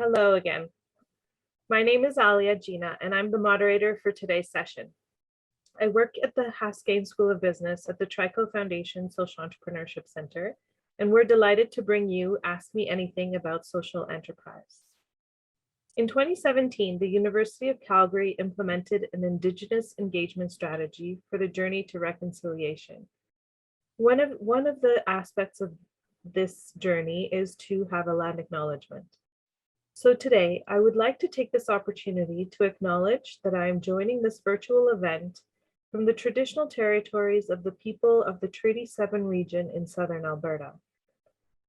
Hello again. My name is Alia Gina, and I'm the moderator for today's session. I work at the Haskayne School of Business at the Trico Foundation Social Entrepreneurship Center, and we're delighted to bring you Ask Me Anything About Social Enterprise. In 2017, the University of Calgary implemented an Indigenous engagement strategy for the journey to reconciliation. One of the aspects of this journey is to have a land acknowledgement. So today, I would like to take this opportunity to acknowledge that I am joining this virtual event from the traditional territories of the people of the Treaty 7 region in southern Alberta.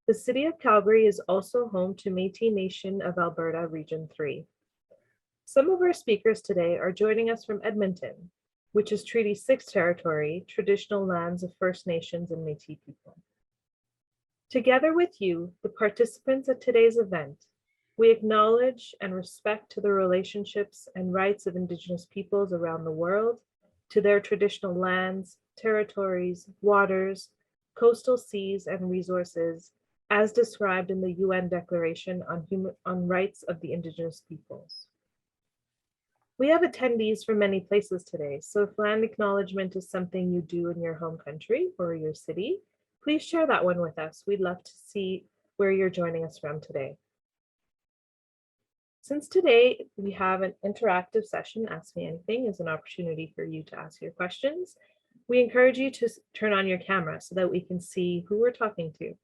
The city of Calgary is also home to Métis Nation of Alberta Region 3. Some of our speakers today are joining us from Edmonton, which is Treaty 6 territory, traditional lands of First Nations and Métis people. Together with you, the participants at today's event, we acknowledge and respect to the relationships and rights of Indigenous peoples around the world, to their traditional lands, territories, waters, coastal seas, and resources, as described in the UN Declaration on Rights of the Indigenous Peoples. We have attendees from many places today, so if land acknowledgement is something you do in your home country or your city, please share that one with us. We'd love to see where you're joining us from today. Since today we have an interactive session, Ask Me Anything is an opportunity for you to ask your questions. We encourage you to turn on your camera so that we can see who we're talking to.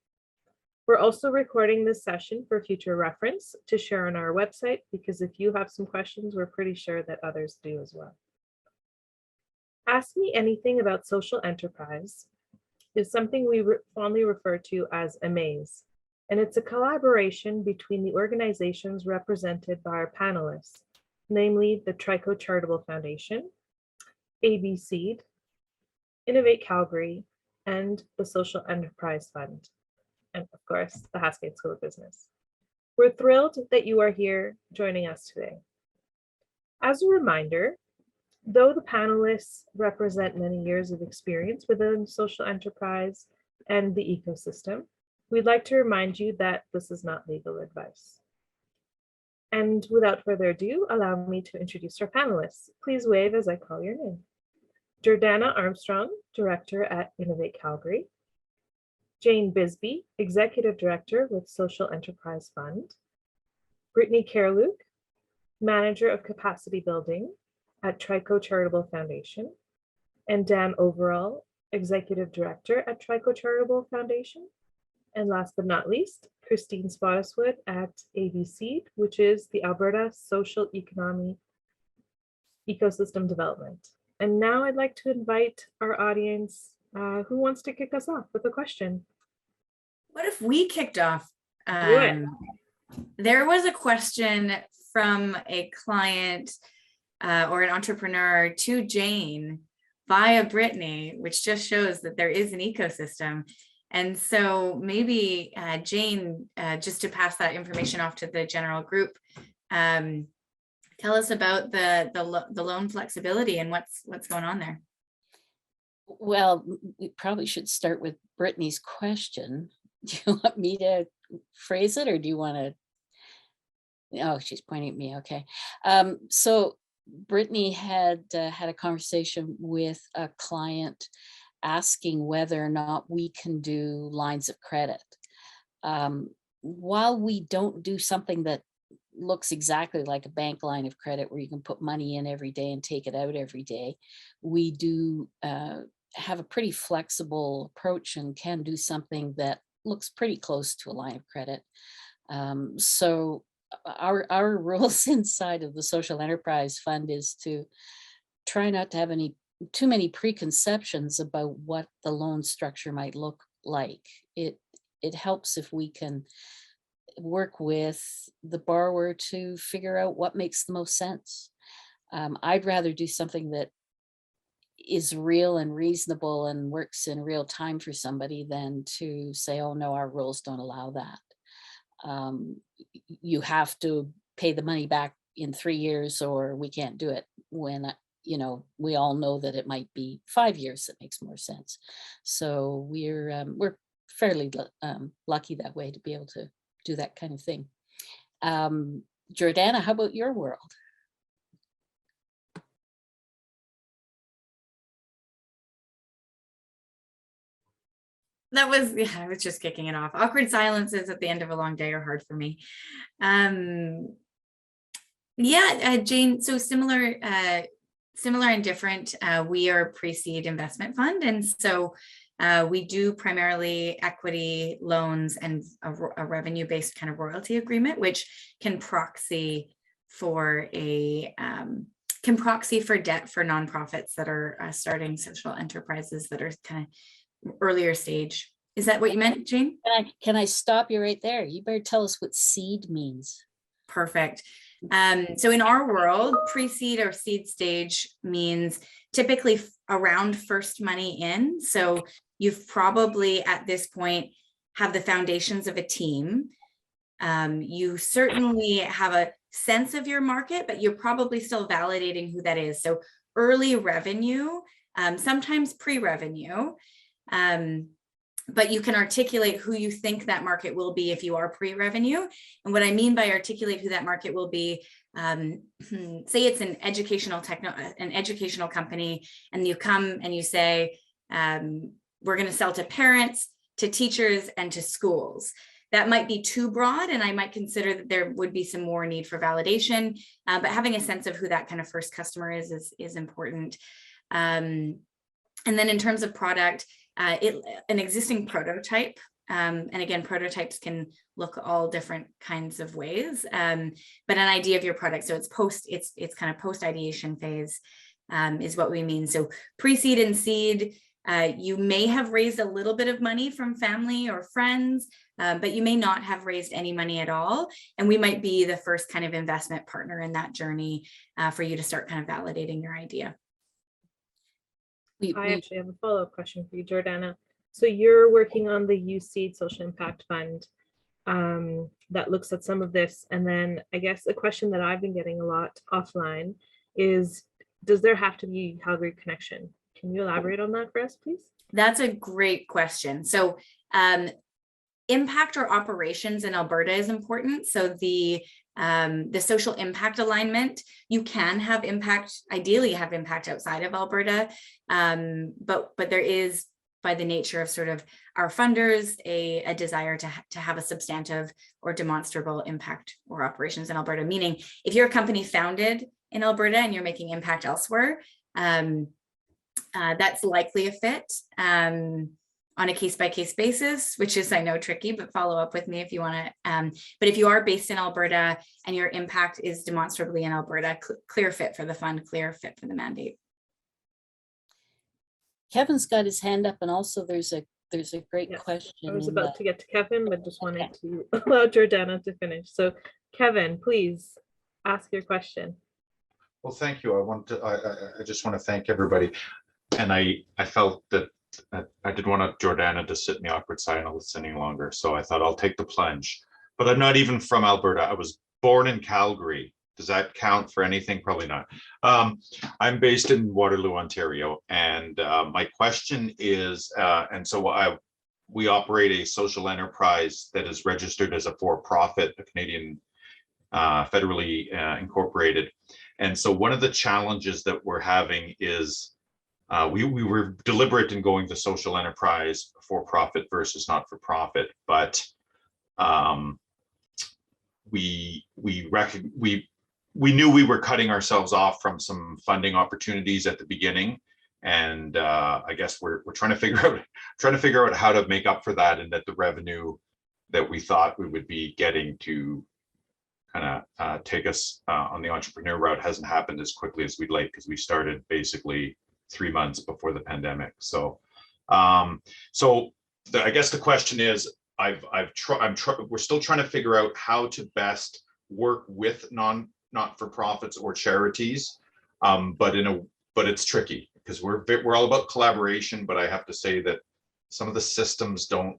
We're also recording this session for future reference to share on our website, because if you have some questions, we're pretty sure that others do as well. Ask Me Anything About Social Enterprise is something we fondly refer to as a maze. And it's a collaboration between the organizations represented by our panelists, namely the Trico Charitable Foundation, ABC, Innovate Calgary, and the Social Enterprise Fund, and of course, the Haskayne School of Business. We're thrilled that you are here joining us today. As a reminder, though the panelists represent many years of experience within social enterprise and the ecosystem, we'd like to remind you that this is not legal advice. And without further ado, allow me to introduce our panelists. Please wave as I call your name. Jordana Armstrong, Director at Innovate Calgary. Jane Bisbee, Executive Director with Social Enterprise Fund. Brittany Kerluke, Manager of Capacity Building at Trico Charitable Foundation. And Dan Overall, Executive Director at Trico Charitable Foundation. And last but not least, Christine Spottiswoode at ABC, which is the Alberta Social Economy Ecosystem Development. And now I'd like to invite our audience, who wants to kick us off with a question? What if we kicked off? There was a question from a client or an entrepreneur to Jane via Brittany, which just shows that there is an ecosystem. And so maybe Jane, just to pass that information off to the general group, tell us about the loan flexibility and what's going on there. Well, we probably should start with Brittany's question. Do you want me to phrase it, or do you want to? Oh, she's pointing at me. Okay. So Brittany had a conversation with a client asking whether or not we can do lines of credit. While we don't do something that looks exactly like a bank line of credit where you can put money in every day and take it out every day, we do have a pretty flexible approach and can do something that looks pretty close to a line of credit. So our rules inside of the Social Enterprise Fund is to try not to have too many preconceptions about what the loan structure might look like. It helps if we can work with the borrower to figure out what makes the most sense. I'd rather do something that is real and reasonable and works in real time for somebody than to say, oh no, our rules don't allow that. You have to pay the money back in 3 years or we can't do it, when we all know that it might be 5 years that makes more sense. So we're fairly lucky that way to be able to do that kind of thing. Jordana, how about your world? That was, yeah, I was just kicking it off. Awkward silences at the end of a long day are hard for me. Yeah, Jane, so similar and different. We are a pre-seed investment fund. And so we do primarily equity loans and a revenue-based kind of royalty agreement, which can proxy for debt for nonprofits that are starting social enterprises that are kind of earlier stage. Is that what you meant, Jane? Can I stop you right there? You better tell us what seed means. Perfect. So in our world, pre-seed or seed stage means typically around first money in. So you've probably at this point have the foundations of a team. You certainly have a sense of your market, but you're probably still validating who that is. So early revenue, sometimes pre-revenue, but you can articulate who you think that market will be if you are pre-revenue. And what I mean by articulate who that market will be, say it's an educational company, and you come and you say, we're going to sell to parents, to teachers, and to schools. That might be too broad, and I might consider that there would be some more need for validation, but having a sense of who that kind of first customer is important. And then in terms of product, an existing prototype, and again, prototypes can look all different kinds of ways, but an idea of your product. So it's kind of post ideation phase is what we mean. So pre-seed and seed, you may have raised a little bit of money from family or friends, but you may not have raised any money at all. And we might be the first kind of investment partner in that journey for you to start kind of validating your idea. I actually have a follow-up question for you, Jordana. So you're working on the USeed Social Impact Fund that looks at some of this. And then I guess a question that I've been getting a lot offline is, does there have to be Calgary connection? Can you elaborate on that for us, please? That's a great question. So impact or operations in Alberta is important. So the social impact alignment, you can have impact, ideally have impact outside of Alberta, but there is, by the nature of sort of our funders, a desire to have a substantive or demonstrable impact or operations in Alberta, meaning if you're a company founded in Alberta and you're making impact elsewhere, that's likely a fit on a case-by-case basis, which is, I know, tricky, but follow up with me if you want to. But if you are based in Alberta and your impact is demonstrably in Alberta, clear fit for the fund, clear fit for the mandate. Kevin's got his hand up, and also there's a great question. I was about to get to Kevin, but just wanted to allow Jordana to finish. So Kevin, please ask your question. Well, thank you. I just want to thank everybody. And I felt that I didn't want Jordana to sit in the awkward silence any longer. So I thought I'll take the plunge. But I'm not even from Alberta. I was born in Calgary. Does that count for anything? Probably not. I'm based in Waterloo, Ontario. And my question is, we operate a social enterprise that is registered as a for-profit, a Canadian federally incorporated. And so one of the challenges that we're having is we were deliberate in going the social enterprise for-profit versus not-for-profit, but we knew we were cutting ourselves off from some funding opportunities at the beginning, and I guess we're trying to figure out how to make up for that, and that the revenue that we thought we would be getting to kind of take us on the entrepreneur route hasn't happened as quickly as we'd like, because we started basically 3 months before the pandemic. So, I guess the question is, we're still trying to figure out how to best work with not-for-profits or charities, but it's tricky because we're all about collaboration. But I have to say that some of the systems don't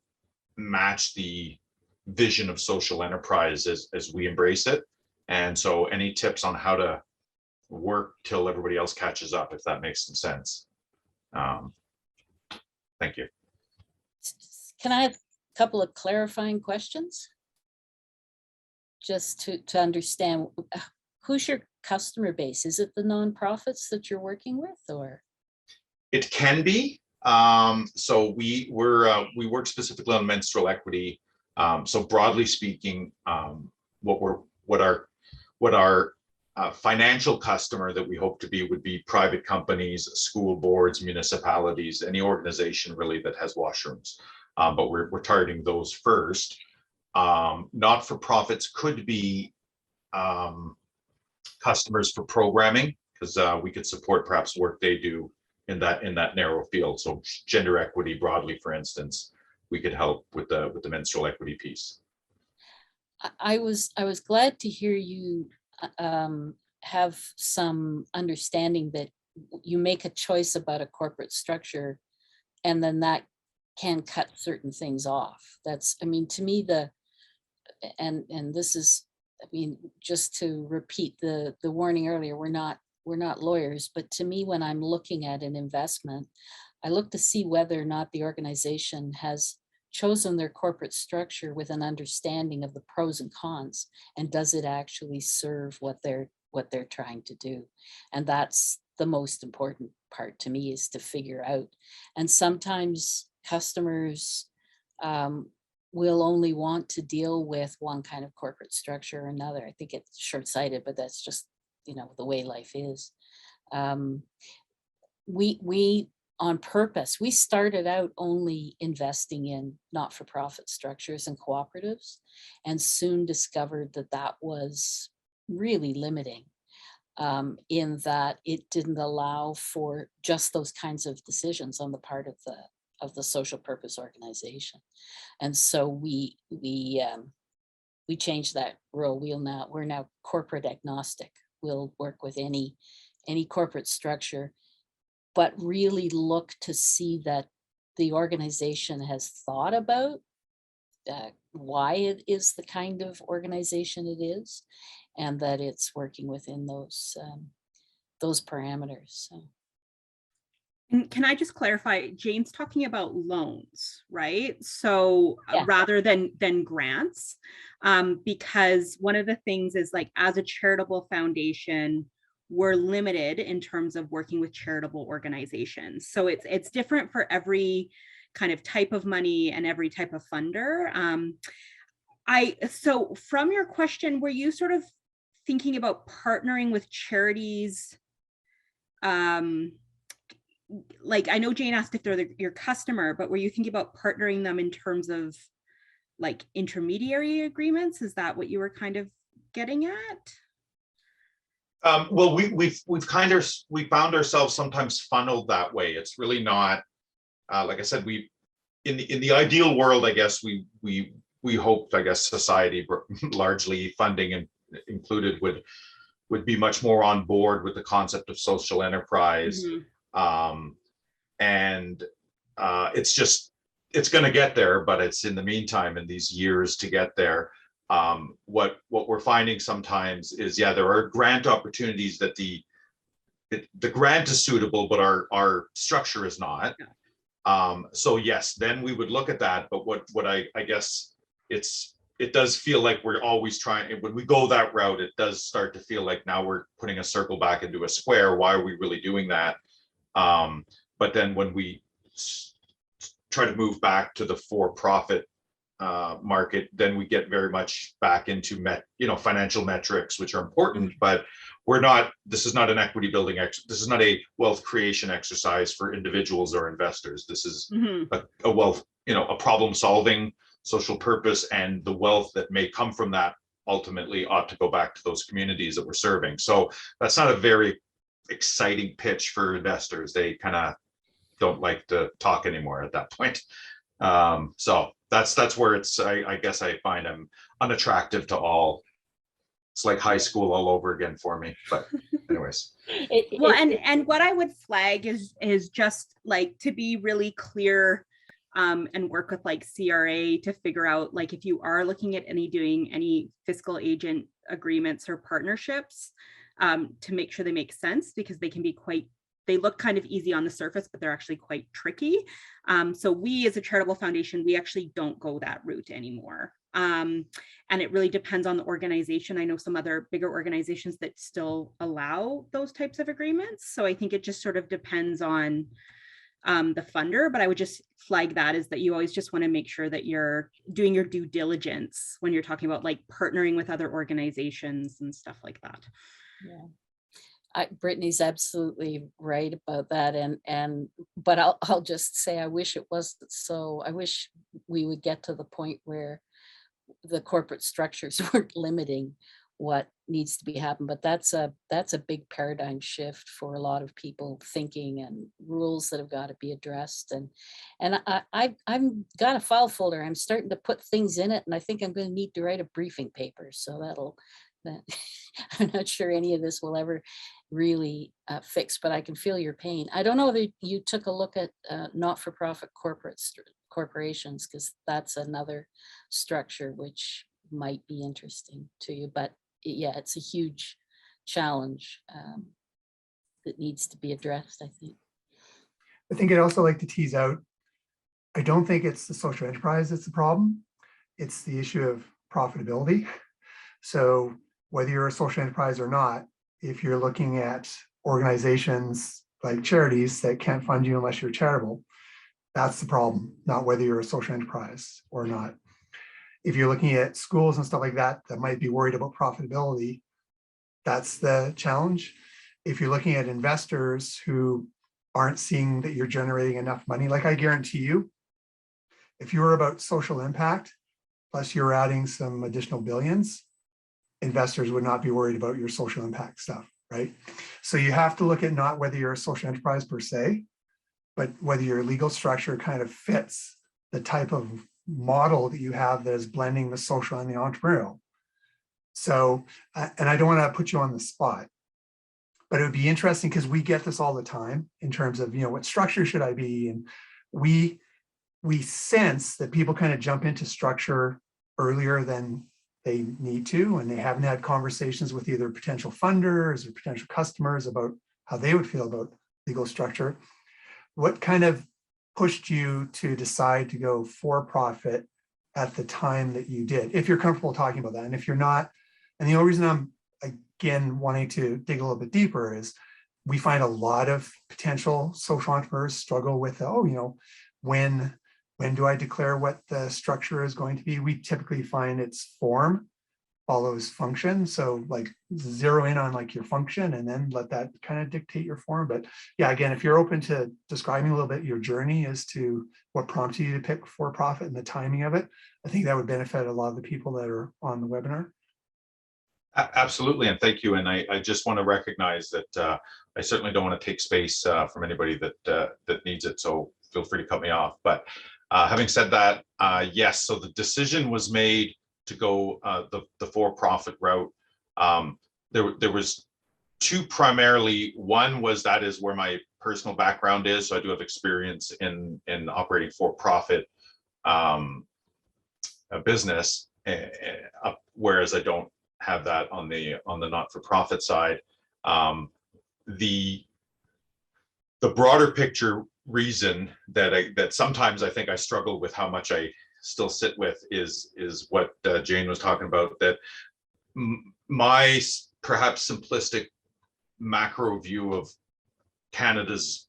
match the vision of social enterprise as we embrace it. And so, any tips on how to work till everybody else catches up, if that makes some sense? Thank you. Can I have a couple of clarifying questions? just to understand, who's your customer base? Is it the nonprofits that you're working with, or? It can be. So we work specifically on menstrual equity. So broadly speaking, what our financial customer that we hope to be would be private companies, school boards, municipalities, any organization really that has washrooms. But we're targeting those first. Not-for-profits could be customers for programming, because we could support perhaps work they do in that narrow field. So gender equity broadly, for instance, we could help with the menstrual equity piece. I was glad to hear you have some understanding that you make a choice about a corporate structure, and then that can cut certain things off. That's, I mean, to me, and this is, I mean, just to repeat the warning earlier, we're not lawyers, but to me, when I'm looking at an investment, I look to see whether or not the organization has chosen their corporate structure with an understanding of the pros and cons, and does it actually serve what they're trying to do. And that's the most important part to me, is to figure out. And sometimes customers will only want to deal with one kind of corporate structure or another. I think it's short-sighted, but that's just, you know, the way life is. We on purpose, we started out only investing in not-for-profit structures and cooperatives, and soon discovered that that was really limiting, in that it didn't allow for just those kinds of decisions on the part of the social purpose organization. And so we changed that rule. We're now corporate agnostic. We'll work with any corporate structure, but really look to see that the organization has thought about why it is the kind of organization it is, and that it's working within those parameters. So. And can I just clarify, Jane's talking about loans, right? So Yeah. rather than grants, because one of the things is, like, as a charitable foundation, we're limited in terms of working with charitable organizations. So it's different for every kind of type of money and every type of funder. So from your question, were you sort of thinking about partnering with charities? Like, I know Jane asked if they're your customer, but were you thinking about partnering them in terms of like intermediary agreements? Is that what you were kind of getting at? Well, we found ourselves sometimes funneled that way. It's really not, like I said, in the ideal world, I guess we hoped, I guess, society largely funding and included would be much more on board with the concept of social enterprise. Mm-hmm. It's going to get there, but it's in the meantime, in these years to get there. What we're finding sometimes is, there are grant opportunities that the grant is suitable, but our structure is not. Yeah. So yes, then we would look at that. But what I guess it does feel like we're always trying, when we go that route, it does start to feel like now we're putting a circle back into a square. Why are we really doing that? But then when we try to move back to the for-profit market, then we get very much back into financial metrics, which are important, but this is not an equity building this is not a wealth creation exercise for individuals or investors. This is a wealth, a problem solving social purpose, and the wealth that may come from that ultimately ought to go back to those communities that we're serving. So that's not a very exciting pitch for investors. They kind of don't like to talk anymore at that point. So that's where it's, I guess I find I'm unattractive to all. It's like high school all over again for me, but anyways. Well, and what I would flag is just like to be really clear, and work with like CRA to figure out, like, if you are looking at doing any fiscal agent agreements or partnerships, to make sure they make sense, because they can be quite they look kind of easy on the surface, but they're actually quite tricky. So we as a charitable foundation, we actually don't go that route anymore. And it really depends on the organization. I know some other bigger organizations that still allow those types of agreements. So I think it just sort of depends on the funder, but I would just flag that is that you always just want to make sure that you're doing your due diligence when you're talking about like partnering with other organizations and stuff like that. Yeah. Brittany's absolutely right about that. But I'll just say, I wish it wasn't so. I wish we would get to the point where the corporate structures weren't limiting what needs to be happened. But that's a big paradigm shift for a lot of people thinking, and rules that have got to be addressed. And I'm got a file folder. I'm starting to put things in it, and I think I'm going to need to write a briefing paper. So I'm not sure any of this will ever really fix, but I can feel your pain. I don't know if you took a look at not-for-profit corporations, because that's another structure which might be interesting to you. But yeah, it's a huge challenge that needs to be addressed, I think. I think I'd also like to tease out, I don't think it's the social enterprise that's the problem. It's the issue of profitability. So whether you're a social enterprise or not, if you're looking at organizations like charities that can't fund you unless you're charitable, that's the problem, not whether you're a social enterprise or not. If you're looking at schools and stuff like that, that might be worried about profitability, that's the challenge. If you're looking at investors who aren't seeing that you're generating enough money, like I guarantee you, if you were about social impact, plus you're adding some additional billions, investors would not be worried about your social impact stuff, right? So you have to look at not whether you're a social enterprise per se, but whether your legal structure kind of fits the type of model that you have that is blending the social and the entrepreneurial. So, and I don't want to put you on the spot, but it would be interesting because we get this all the time in terms of, what structure should I be? And we sense that people kind of jump into structure earlier than they need to, and they haven't had conversations with either potential funders or potential customers about how they would feel about legal structure. What kind of pushed you to decide to go for profit at the time that you did, if you're comfortable talking about that? And if you're not, and the only reason I'm again wanting to dig a little bit deeper is we find a lot of potential social entrepreneurs struggle with, when do I declare what the structure is going to be? We typically find it's form follows function. So like zero in on like your function and then let that kind of dictate your form. But yeah, again, if you're open to describing a little bit your journey as to what prompted you to pick for profit and the timing of it, I think that would benefit a lot of the people that are on the webinar. Absolutely, and thank you. And I just want to recognize that I certainly don't want to take space from anybody that needs it. So feel free to cut me off. But having said that, yes. So the decision was made to go the for-profit route. There was two primarily. One was that is where my personal background is. So I do have experience in operating for-profit business, whereas I don't have that on the not-for-profit side. The broader picture reason that sometimes I think I struggle with how much I still sit with is what Jane was talking about, that my perhaps simplistic macro view of Canada's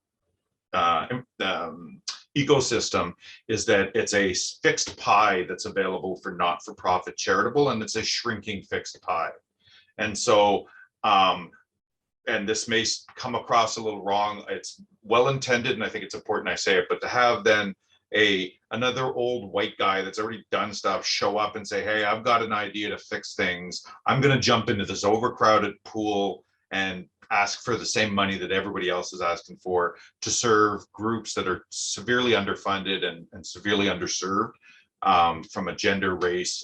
ecosystem is that it's a fixed pie that's available for not-for-profit charitable, and it's a shrinking fixed pie. And so and this may come across a little wrong, it's well intended, and I think it's important I say it, but to have then another old white guy that's already done stuff show up and say, hey, I've got an idea to fix things, I'm going to jump into this overcrowded pool and ask for the same money that everybody else is asking for to serve groups that are severely underfunded and severely underserved from a gender, race,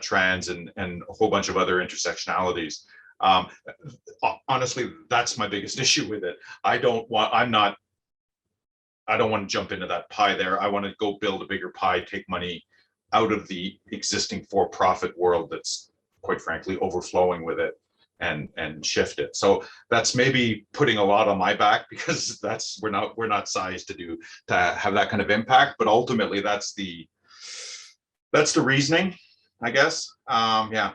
trans, and a whole bunch of other intersectionalities. Honestly, that's my biggest issue with it. I don't want to jump into that pie there. I want to go build a bigger pie, take money out of the existing for-profit world that's quite frankly overflowing with it. and shift it. So that's maybe putting a lot on my back, because we're not sized to have that kind of impact. But ultimately, that's the reasoning, I guess. Yeah.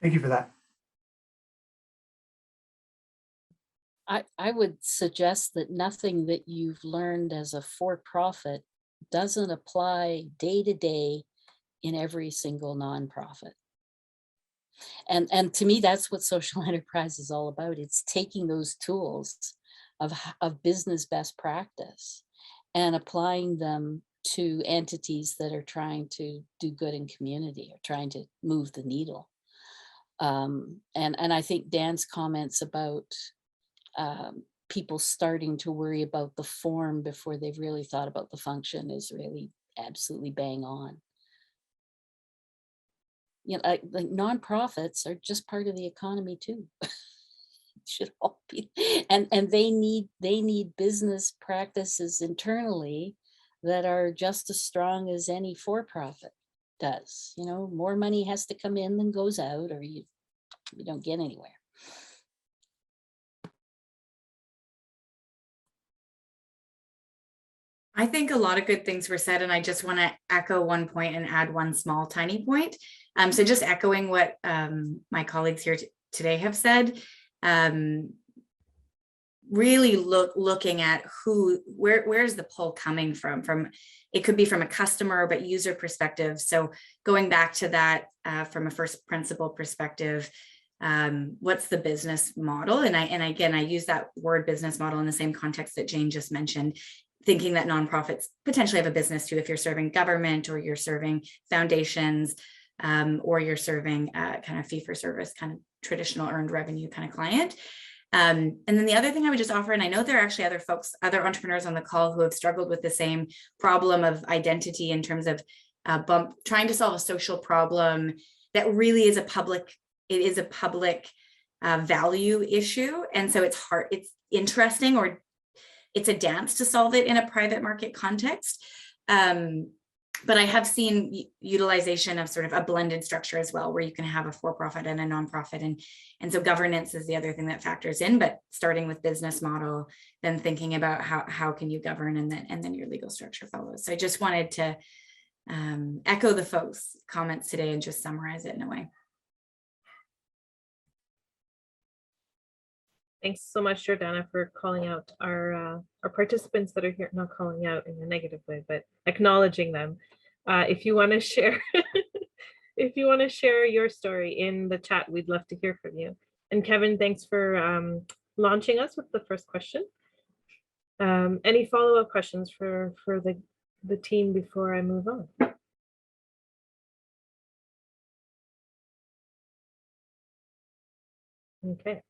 Thank you for that. I would suggest that nothing that you've learned as a for-profit doesn't apply day to day in every single nonprofit. And to me, that's what social enterprise is all about. It's taking those tools of business best practice and applying them to entities that are trying to do good in community or trying to move the needle. And I think Dan's comments about people starting to worry about the form before they've really thought about the function is really absolutely bang on. You know, like nonprofits are just part of the economy too. Should all be, and they need business practices internally that are just as strong as any for-profit does. You know, more money has to come in than goes out, or you don't get anywhere. I think a lot of good things were said, and I just want to echo one point and add one small tiny point. So just echoing what my colleagues here today have said, really looking at where's the pull coming from. It could be from a customer, but user perspective. So going back to that from a first principle perspective, what's the business model? And again, I use that word business model in the same context that Jane just mentioned, thinking that nonprofits potentially have a business too, if you're serving government or you're serving foundations, or you're serving kind of fee for service, kind of traditional earned revenue kind of client. And then the other thing I would just offer, and I know there are actually other entrepreneurs on the call who have struggled with the same problem of identity in terms of trying to solve a social problem that really is a public value issue. And so it's hard, it's interesting, or it's a dance to solve it in a private market context. But I have seen utilization of sort of a blended structure as well, where you can have a for-profit and a nonprofit. And so governance is the other thing that factors in, but starting with business model, then thinking about how can you govern, and then your legal structure follows. So I just wanted to echo the folks' comments today and just summarize it in a way. Thanks so much, Jordana, for calling out our participants that are here, not calling out in a negative way, but acknowledging them. If you want to share, if you want to share your story in the chat, we'd love to hear from you. And Kevin, thanks for launching us with the first question. Any follow-up questions for the team before I move on? Okay.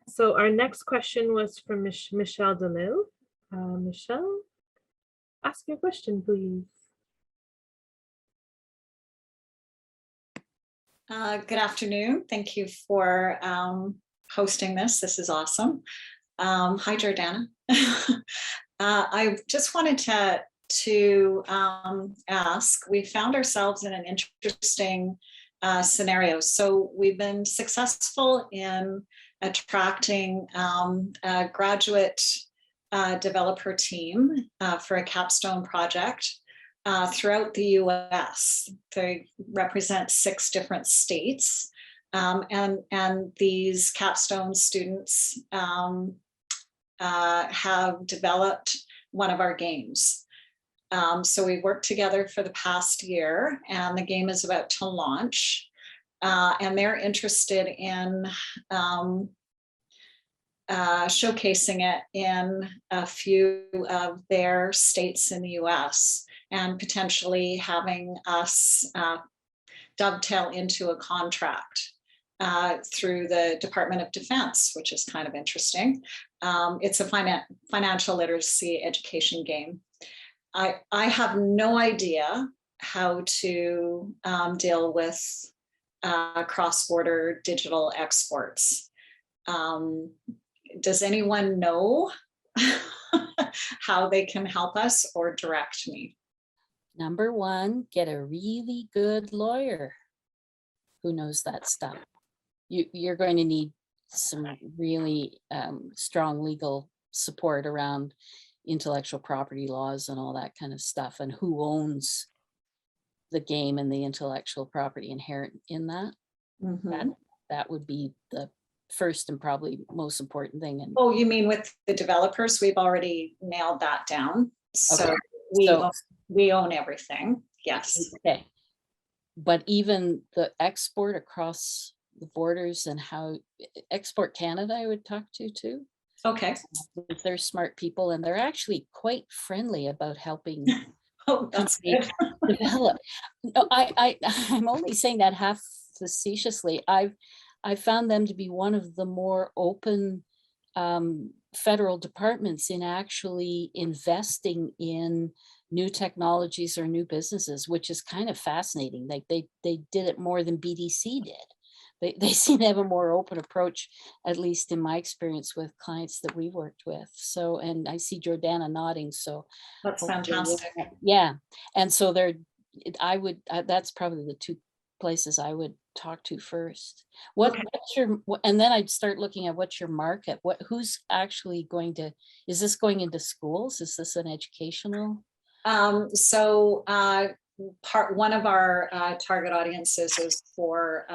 So our next question was from Michelle DeLille. Michelle, ask your question, please. Good afternoon. Thank you for hosting this. This is awesome. Hi, Jordana. I just wanted to ask, we found ourselves in an interesting scenario. So we've been successful in attracting a graduate developer team for a capstone project throughout the US. They represent 6 different states. And these capstone students have developed one of our games. So we worked together for the past year, and the game is about to launch. And they're interested in showcasing it in a few of their states in the US, and potentially having us dovetail into a contract through the Department of Defense, which is kind of interesting. It's a financial literacy education game. I have no idea how to deal with cross-border digital exports. Does anyone know how they can help us or direct me? Number one, get a really good lawyer who knows that stuff. You're going to need some really strong legal support around intellectual property laws and all that kind of stuff, and who owns the game and the intellectual property inherent in that. Mhm. That would be the first and probably most important thing. And Oh, you mean with the developers? We've already nailed that down. So Okay. we So- own, we own everything. Yes. okay, but even the export across the borders and how Export Canada, I would talk to too. Okay. They're smart people and they're actually quite friendly about helping Oh, that's good. develop. No, I'm only saying that half facetiously. I found them to be one of the more open federal departments in actually investing in new technologies or new businesses, which is kind of fascinating. Like they did it more than BDC did. They seem to have a more open approach, at least in my experience with clients that we've worked with. So, and I see Jordana nodding, so. That's hopefully fantastic. Yeah, and so that's probably the two places I would talk to first. Okay. And then I'd start looking at what's your market, who's actually is this going into schools? Is this an educational? So one of our target audiences is for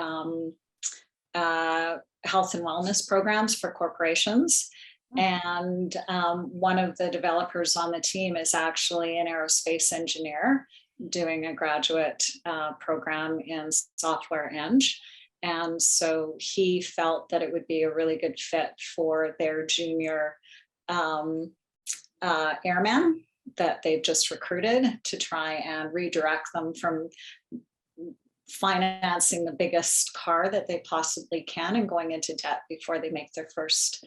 health and wellness programs for corporations. And one of the developers on the team is actually an aerospace engineer doing a graduate program in software eng. And so he felt that it would be a really good fit for their junior airmen that they've just recruited to try and redirect them from financing the biggest car that they possibly can and going into debt before they make their first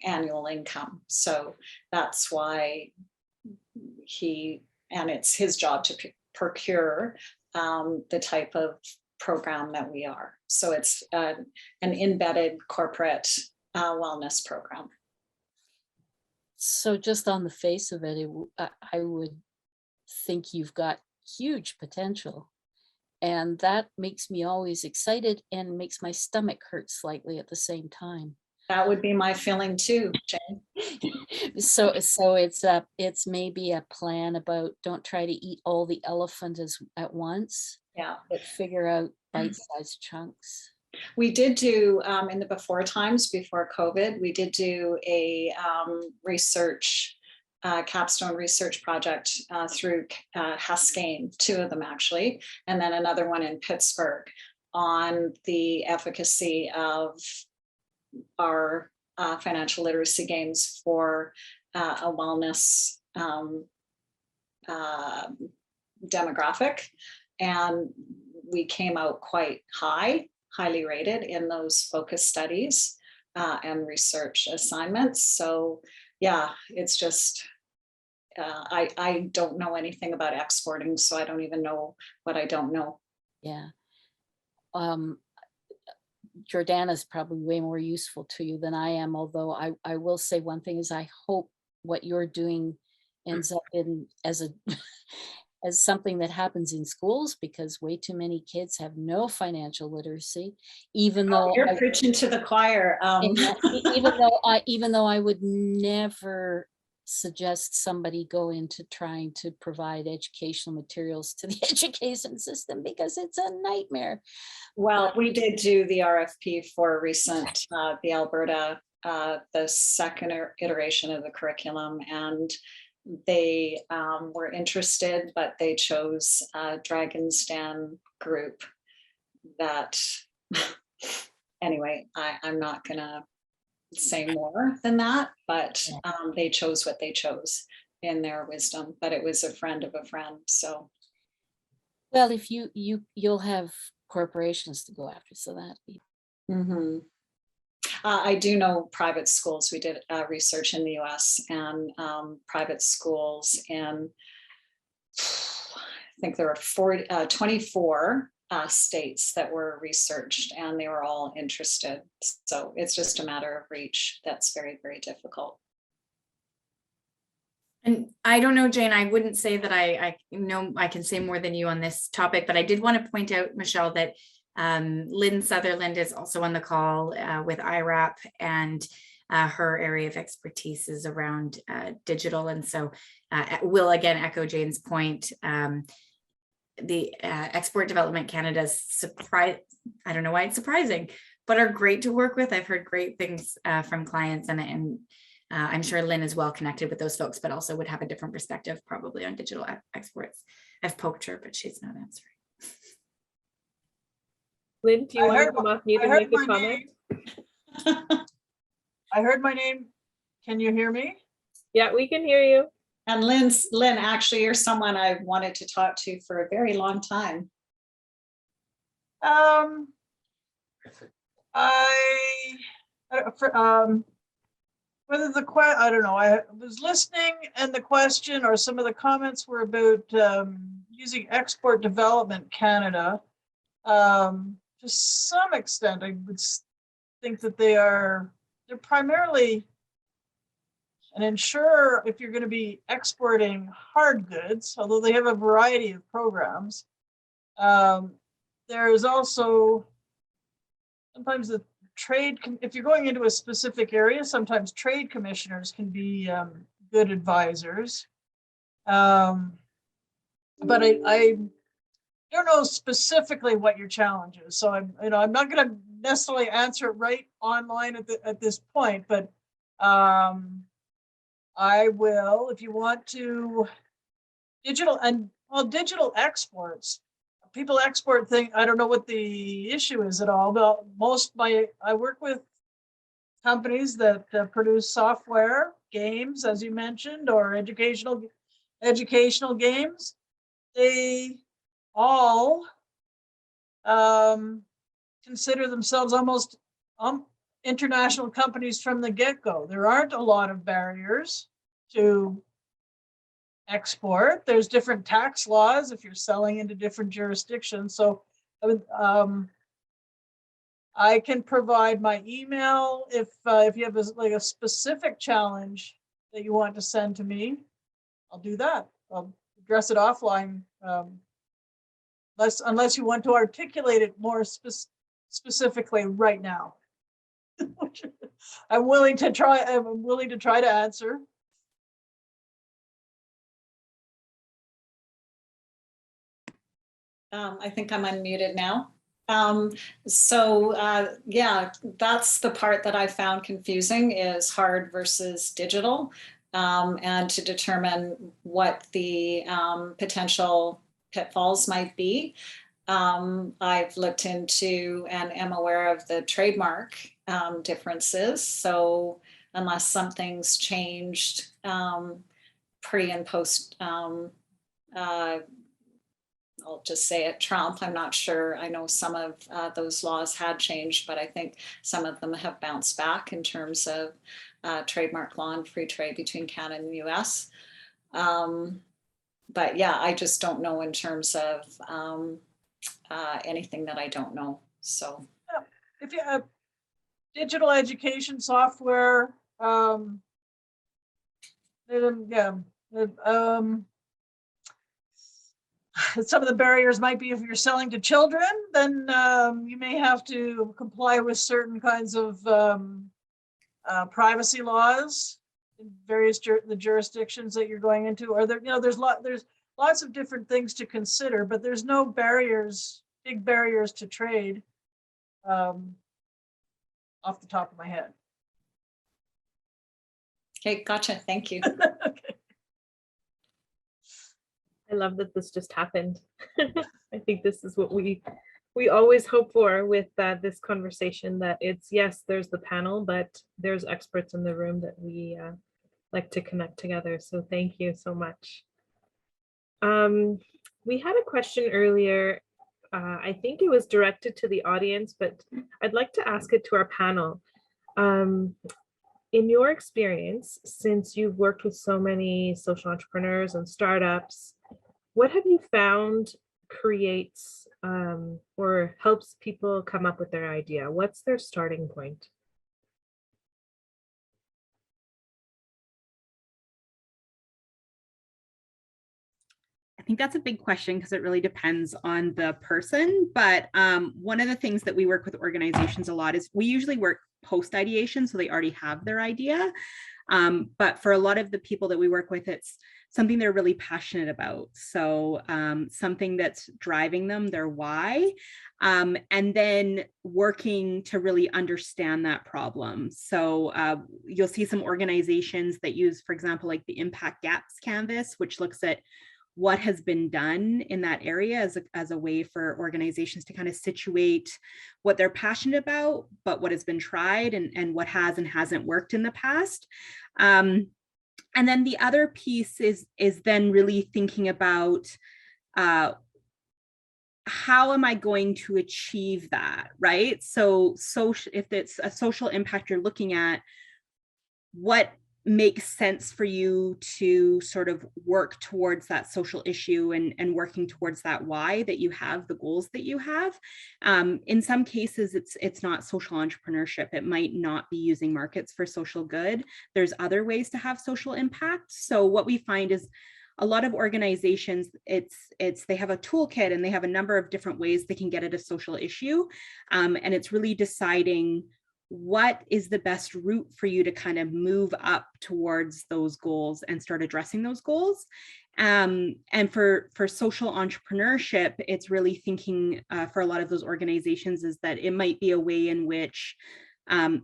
annual income. So that's why it's his job to procure the type of program that we are. So it's an embedded corporate wellness program. So just on the face of it, I would think you've got huge potential. And that makes me always excited and makes my stomach hurt slightly at the same time. That would be my feeling too, Jane. So it's maybe a plan about don't try to eat all the elephant at once. Yeah. But figure out bite-sized chunks. We did do in the before times, before COVID, we did do a research capstone research project through Haskayne, two of them actually, and then another one in Pittsburgh on the efficacy of our financial literacy games for a wellness demographic. And we came out quite highly rated in those focus studies and research assignments. So yeah, it's just, I don't know anything about exporting, so I don't even know what I don't know. Yeah. Jordana's probably way more useful to you than I am, although I will say one thing is I hope what you're doing ends up in as something that happens in schools, because way too many kids have no financial literacy, even though You're preaching to the choir. Even though I would never suggest somebody go into trying to provide educational materials to the education system, because it's a nightmare. Well, we did do the RFP for a recent, the Alberta, the second iteration of the curriculum, and they were interested, but they chose Dragon's Den group that, anyway, I'm not gonna say more than that, but they chose what they chose in their wisdom, but it was a friend of a friend, so. Well, if you'll have corporations to go after, so that. Mm-hmm. I do know private schools. We did research in the US and private schools in, I think there were 24 states that were researched, and they were all interested. So it's just a matter of reach. That's very, very difficult. And I don't know, Jane, I wouldn't say that I know I can say more than you on this topic, but I did want to point out, Michelle, that Lynn Sutherland is also on the call with IRAP, and her area of expertise is around digital. And so will again echo Jane's point. The Export Development Canada's surprise, I don't know why it's surprising, but are great to work with. I've heard great things from clients, and I'm sure Lynn is well connected with those folks, but also would have a different perspective probably on digital exports. I've poked her, but she's not answering. Lynn, do you want to come off mute and make a comment? I heard my name. Can you hear me? Yeah, we can hear you. And Lynn, actually, you're someone I've wanted to talk to for a very long time. I don't know. I was listening, and the question or some of the comments were about using Export Development Canada. To some extent, I would think that they're primarily an insurer if you're going to be exporting hard goods, although they have a variety of programs. There is also sometimes the trade, if you're going into a specific area, sometimes trade commissioners can be good advisors. But I don't know specifically what your challenge is. So I'm not going to necessarily answer it right online at this point, but I will, if you want to, digital exports. People export things. I don't know what the issue is at all, but I work with companies that produce software, games, as you mentioned, or educational games. They all consider themselves almost international companies from the get-go. There aren't a lot of barriers to export. There's different tax laws if you're selling into different jurisdictions. So I can provide my email if you have a specific challenge that you want to send to me. I'll do that. I'll address it offline, unless you want to articulate it more specifically right now. I'm willing to try to answer. I think I'm unmuted now. Yeah, that's the part that I found confusing, is hard versus digital, and to determine what the potential pitfalls might be. I've looked into and am aware of the trademark differences. So unless something's changed pre and post, I'll just say it, Trump, I'm not sure. I know some of those laws had changed, but I think some of them have bounced back in terms of trademark law and free trade between Canada and the US. But yeah, I just don't know in terms of anything that I don't know. So if you have digital education software, some of the barriers might be if you're selling to children, then you may have to comply with certain kinds of privacy laws in various the jurisdictions that you're going into. Or there's lots of different things to consider, but there's no big barriers to trade off the top of my head. okay, gotcha. Thank you. Okay. I love that this just happened. I think this is what we always hope for with this conversation, that it's, yes, there's the panel, but there's experts in the room that we like to connect together. So thank you so much. We had a question earlier. I think it was directed to the audience, but I'd like to ask it to our panel. In your experience, since you've worked with so many social entrepreneurs and startups, what have you found creates or helps people come up with their idea? What's their starting point? I think that's a big question because it really depends on the person. But one of the things that we work with organizations a lot is we usually work post ideation, so they already have their idea. But for a lot of the people that we work with, it's something they're really passionate about. So something that's driving them, their why, and then working to really understand that problem. So you'll see some organizations that use, for example, like the Impact Gaps Canvas, which looks at what has been done in that area as a way for organizations to kind of situate what they're passionate about, but what has been tried and what has and hasn't worked in the past. And then the other piece is then really thinking about how am I going to achieve that, right? So if it's a social impact you're looking at, what makes sense for you to sort of work towards that social issue and working towards that why that you have, the goals that you have. In some cases, it's not social entrepreneurship. It might not be using markets for social good. There's other ways to have social impact. So what we find is a lot of organizations, they have a toolkit and they have a number of different ways they can get at a social issue. And it's really deciding what is the best route for you to kind of move up towards those goals and start addressing those goals. And for social entrepreneurship, it's really thinking for a lot of those organizations is that it might be a way in which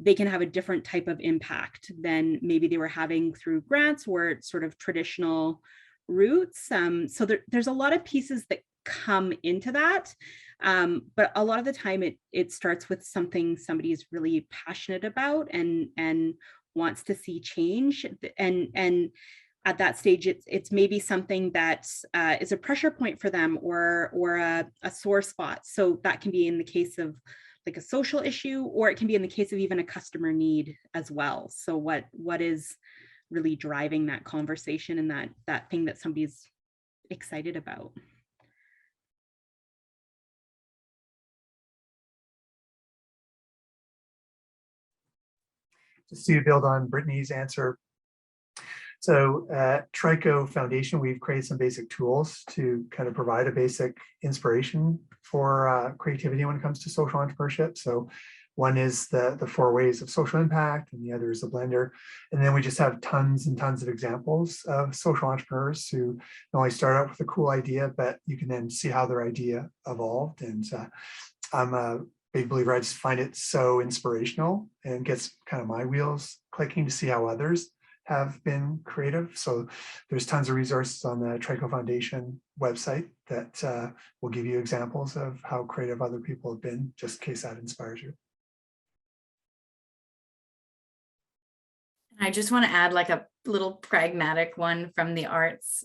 they can have a different type of impact than maybe they were having through grants or it's sort of traditional routes. So there's a lot of pieces that come into that. But a lot of the time it starts with something somebody's really passionate about and wants to see change. And at that stage, it's maybe something that is a pressure point for them or a sore spot. So that can be in the case of like a social issue, or it can be in the case of even a customer need as well. So what is really driving that conversation and that thing that somebody's excited about? Just to build on Brittany's answer. So at Trico Foundation, we've created some basic tools to kind of provide a basic inspiration for creativity when it comes to social entrepreneurship. So one is the 4 ways of social impact, and the other is the blender. And then we just have tons and tons of examples of social entrepreneurs who not only start out with a cool idea, but you can then see how their idea evolved. And I'm a big believer. I just find it so inspirational and gets kind of my wheels clicking to see how others have been creative. So there's tons of resources on the Trico Foundation website that will give you examples of how creative other people have been, just in case that inspires you. I just want to add like a little pragmatic one from the arts,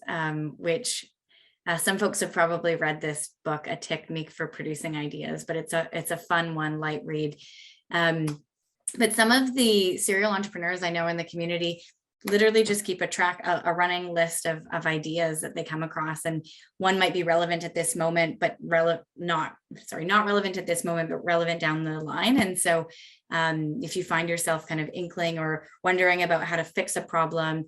which some folks have probably read this book, A Technique for Producing Ideas, but it's a fun one, light read. But some of the serial entrepreneurs I know in the community literally just keep a running list of ideas that they come across, and one might be relevant at this moment, but not relevant at this moment, but relevant down the line. And so if you find yourself kind of inkling or wondering about how to fix a problem,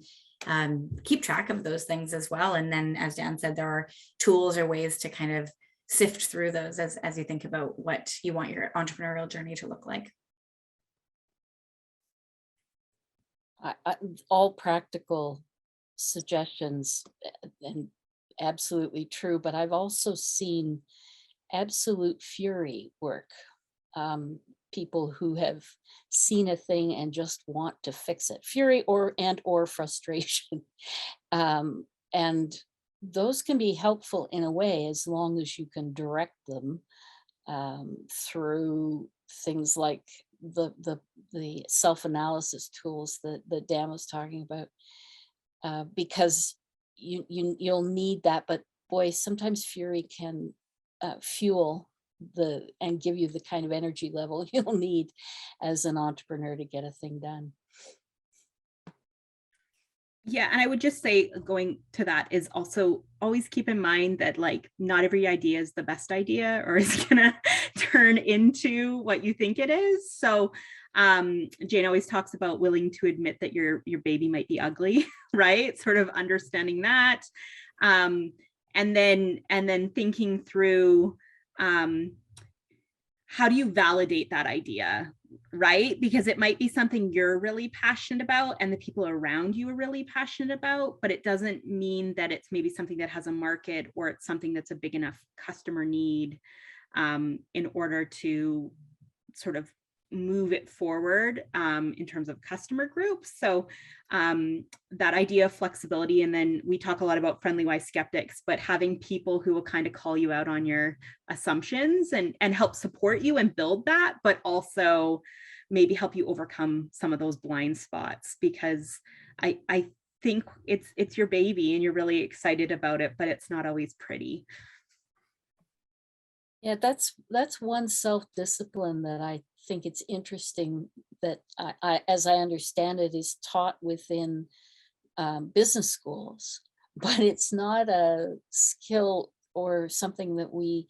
keep track of those things as well. And then, as Dan said, there are tools or ways to kind of sift through those as you think about what you want your entrepreneurial journey to look like. All practical suggestions and absolutely true, but I've also seen absolute fury work. People who have seen a thing and just want to fix it, fury or frustration. And those can be helpful in a way as long as you can direct them through things like the self-analysis tools that Dan was talking about, because you'll need that. But boy, sometimes fury can fuel and give you the kind of energy level you'll need as an entrepreneur to get a thing done. Yeah, and I would just say, going to that, is also always keep in mind that like not every idea is the best idea or is gonna turn into what you think it is. So Jane always talks about willing to admit that your baby might be ugly, right? Sort of understanding that. and then thinking through, how do you validate that idea, right? Because it might be something you're really passionate about and the people around you are really passionate about, but it doesn't mean that it's maybe something that has a market, or it's something that's a big enough customer need in order to sort of move it forward in terms of customer groups. So that idea of flexibility, and then we talk a lot about friendly wise skeptics, but having people who will kind of call you out on your assumptions and help support you and build that, but also maybe help you overcome some of those blind spots, because I think it's your baby and you're really excited about it, but it's not always pretty. Yeah, that's one self-discipline that I think it's interesting that as I understand it, is taught within business schools, but it's not a skill or something that we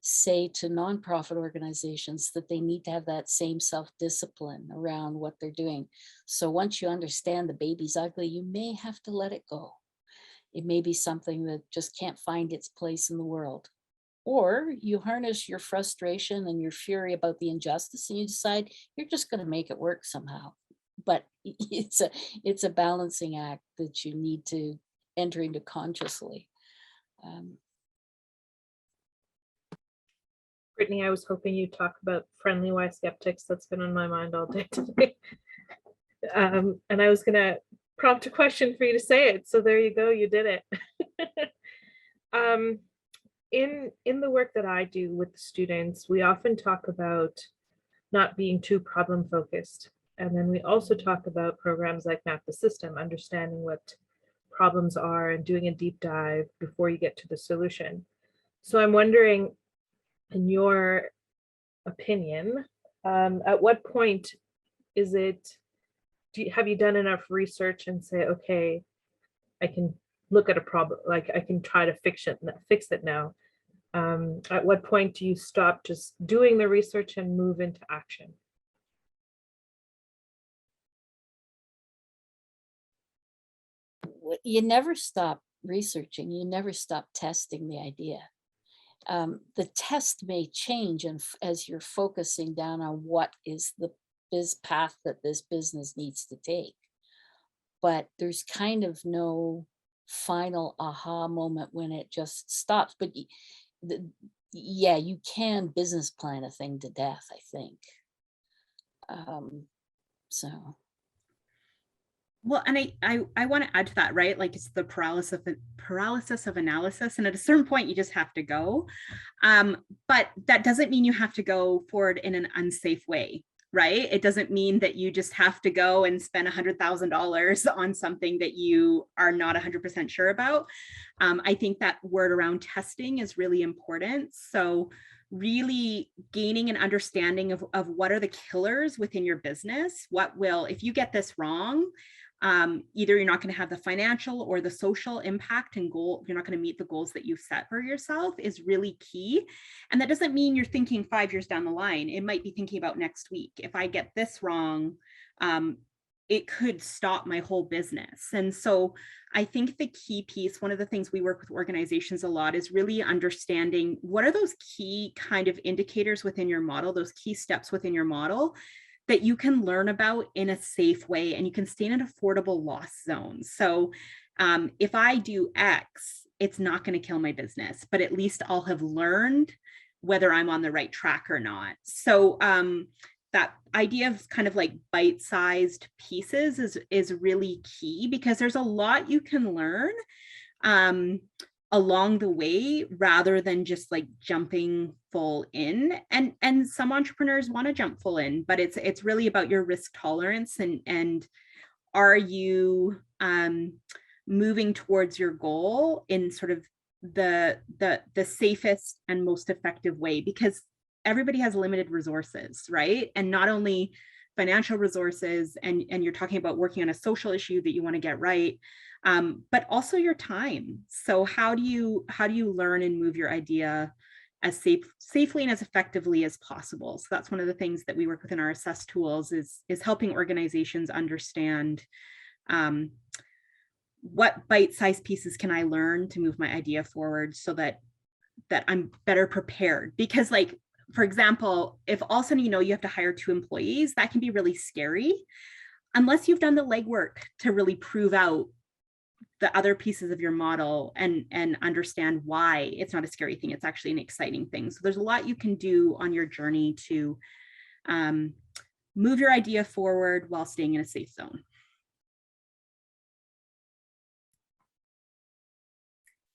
say to nonprofit organizations, that they need to have that same self-discipline around what they're doing. So once you understand the baby's ugly, you may have to let it go. It may be something that just can't find its place in the world. Or you harness your frustration and your fury about the injustice and you decide you're just going to make it work somehow. But it's a balancing act that you need to enter into consciously. Brittany, I was hoping you'd talk about friendly wise skeptics. That's been on my mind all day today. And I was going to prompt a question for you to say it. So there you go. You did it. In the work that I do with the students, we often talk about not being too problem focused. And then we also talk about programs like Map the System, understanding what problems are and doing a deep dive before you get to the solution. So I'm wondering, in your opinion, at what point is it, have you done enough research and say, okay, I can look at a problem, like I can try to fix it now? At what point do you stop just doing the research and move into action? You never stop researching, you never stop testing the idea. The test may change, and as you're focusing down on what is the path that this business needs to take. But there's kind of no final aha moment when it just stops. But yeah, you can business plan a thing to death, I think. So. Well, and I want to add to that, right? Like, it's the paralysis of analysis. And at a certain point, you just have to go. But that doesn't mean you have to go forward in an unsafe way, right? It doesn't mean that you just have to go and spend $100,000 on something that you are not 100% sure about. I think that word around testing is really important. So really gaining an understanding of what are the killers within your business. What will, if you get this wrong, either you're not going to have the financial or the social impact and goal, you're not going to meet the goals that you've set for yourself, is really key. And that doesn't mean you're thinking 5 years down the line. It might be thinking about next week. If I get this wrong, it could stop my whole business. And so I think the key piece, one of the things we work with organizations a lot, is really understanding what are those key kind of indicators within your model, those key steps within your model that you can learn about in a safe way, and you can stay in an affordable loss zone. So if I do X, it's not going to kill my business, but at least I'll have learned whether I'm on the right track or not. So that idea of kind of like bite-sized pieces is really key, because there's a lot you can learn along the way, rather than just like jumping full in. And some entrepreneurs want to jump full in, but it's really about your risk tolerance and are you moving towards your goal in sort of the safest and most effective way, because everybody has limited resources, right? And not only financial resources, and you're talking about working on a social issue that you want to get right, but also your time. So how do you learn and move your idea as safely and as effectively as possible? So that's one of the things that we work with in our assess tools, is helping organizations understand what bite-sized pieces can I learn to move my idea forward so that I'm better prepared? Because like, for example, if all of a sudden you have to hire 2 employees, that can be really scary unless you've done the legwork to really prove out the other pieces of your model and understand why it's not a scary thing. It's actually an exciting thing. So there's a lot you can do on your journey to move your idea forward while staying in a safe zone.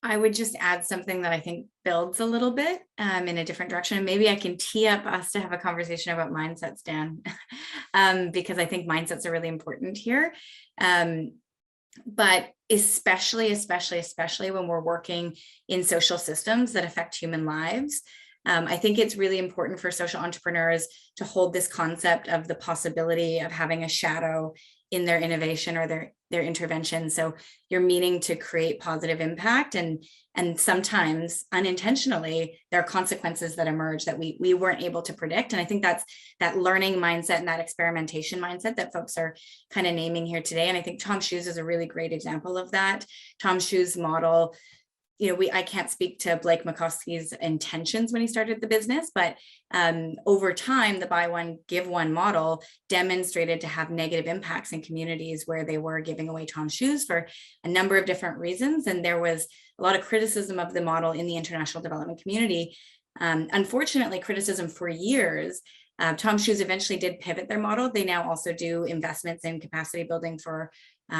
I would just add something that I think builds a little bit in a different direction. Maybe I can tee up us to have a conversation about mindsets, Dan, because I think mindsets are really important here. But especially when we're working in social systems that affect human lives, I think it's really important for social entrepreneurs to hold this concept of the possibility of having a shadow in their innovation or their intervention. So you're meaning to create positive impact, and sometimes unintentionally there are consequences that emerge that we weren't able to predict. And I think that's that learning mindset and that experimentation mindset that folks are kind of naming here today. And I think Tom Shoes is a really great example of that. Tom Shoes' model, I can't speak to Blake McCoskey's intentions when he started the business, but over time, the buy one, give one model demonstrated to have negative impacts in communities where they were giving away Tom Shoes for a number of different reasons. And there was a lot of criticism of the model in the international development community. Unfortunately, criticism for years. Tom Shoes eventually did pivot their model. They now also do investments in capacity building for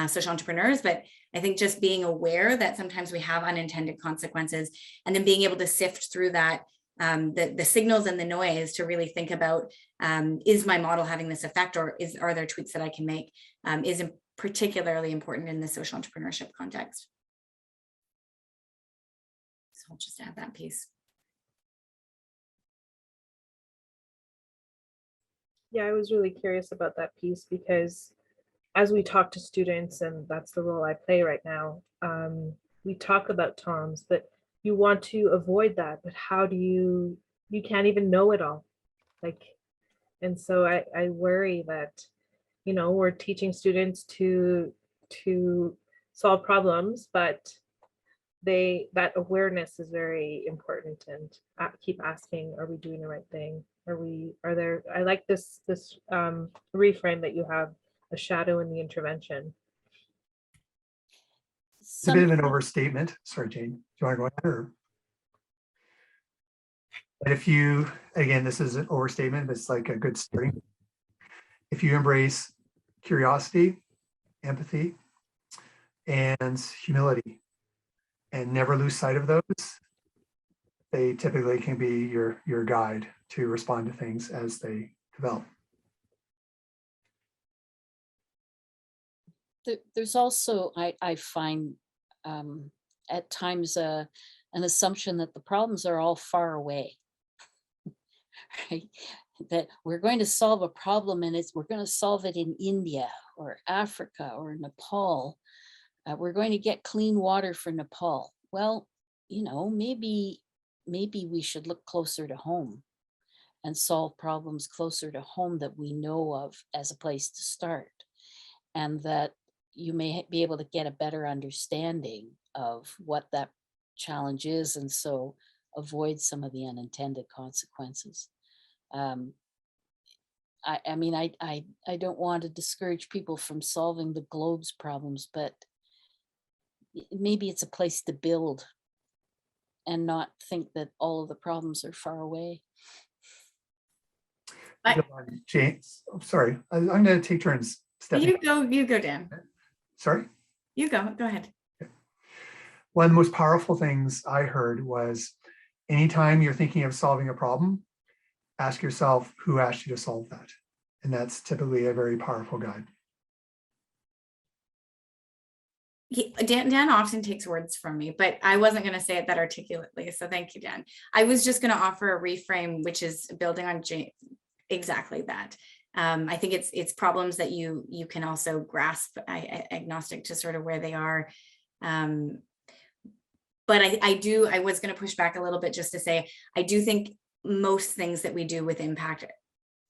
social entrepreneurs. But I think just being aware that sometimes we have unintended consequences, and then being able to sift through that, the signals and the noise to really think about, is my model having this effect, or are there tweaks that I can make, is particularly important in the social entrepreneurship context. So I'll just add that piece. Yeah, I was really curious about that piece because as we talk to students, and that's the role I play right now, we talk about Toms, but you want to avoid that. But how do you can't even know it all. And so I worry that, we're teaching students to solve problems, but that awareness is very important, and keep asking, are we doing the right thing? I like this reframe that you have, a shadow in the intervention. It's a bit of an overstatement. Sorry, Jane, do you want to go ahead? Or? But if you, again, this is an overstatement, but it's like a good starting. If you embrace curiosity, empathy, and humility, and never lose sight of those, they typically can be your guide to respond to things as they develop. There's also, I find at times an assumption that the problems are all far away, right? That we're going to solve a problem and we're going to solve it in India or Africa or Nepal. We're going to get clean water for Nepal. Well, maybe we should look closer to home and solve problems closer to home that we know of as a place to start. And that you may be able to get a better understanding of what that challenge is, and so avoid some of the unintended consequences. I don't want to discourage people from solving the globe's problems, but maybe it's a place to build and not think that all of the problems are far away. James, sorry, I'm going to take turns. You go, Dan. Sorry? You go ahead. Okay. One of the most powerful things I heard was, anytime you're thinking of solving a problem, ask yourself who asked you to solve that. And that's typically a very powerful guide. Dan often takes words from me, but I wasn't going to say it that articulately. So thank you, Dan. I was just going to offer a reframe, which is building on exactly that. I think it's problems that you can also grasp, agnostic to sort of where they are. But I was going to push back a little bit just to say, I do think most things that we do with impact,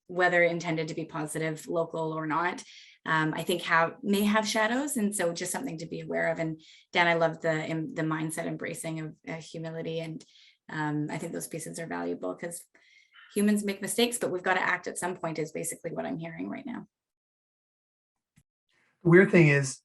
whether intended to be positive, local or not, I think may have shadows. And so just something to be aware of. And Dan, I love the mindset embracing of humility. And I think those pieces are valuable because humans make mistakes, but we've got to act at some point is basically what I'm hearing right now. The weird thing is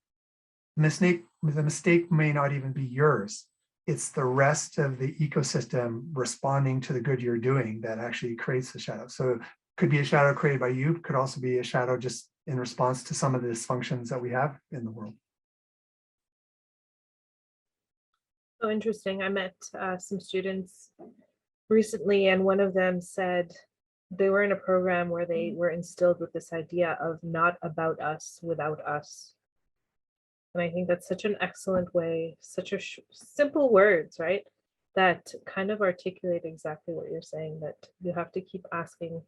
the mistake may not even be yours. It's the rest of the ecosystem responding to the good you're doing that actually creates the shadow. So it could be a shadow created by you, could also be a shadow just in response to some of the dysfunctions that we have in the world. So interesting. I met some students recently, and one of them said they were in a program where they were instilled with this idea of not about us, without us. And I think that's such an excellent way, such a simple words, right? That kind of articulate exactly what you're saying, that you have to keep asking.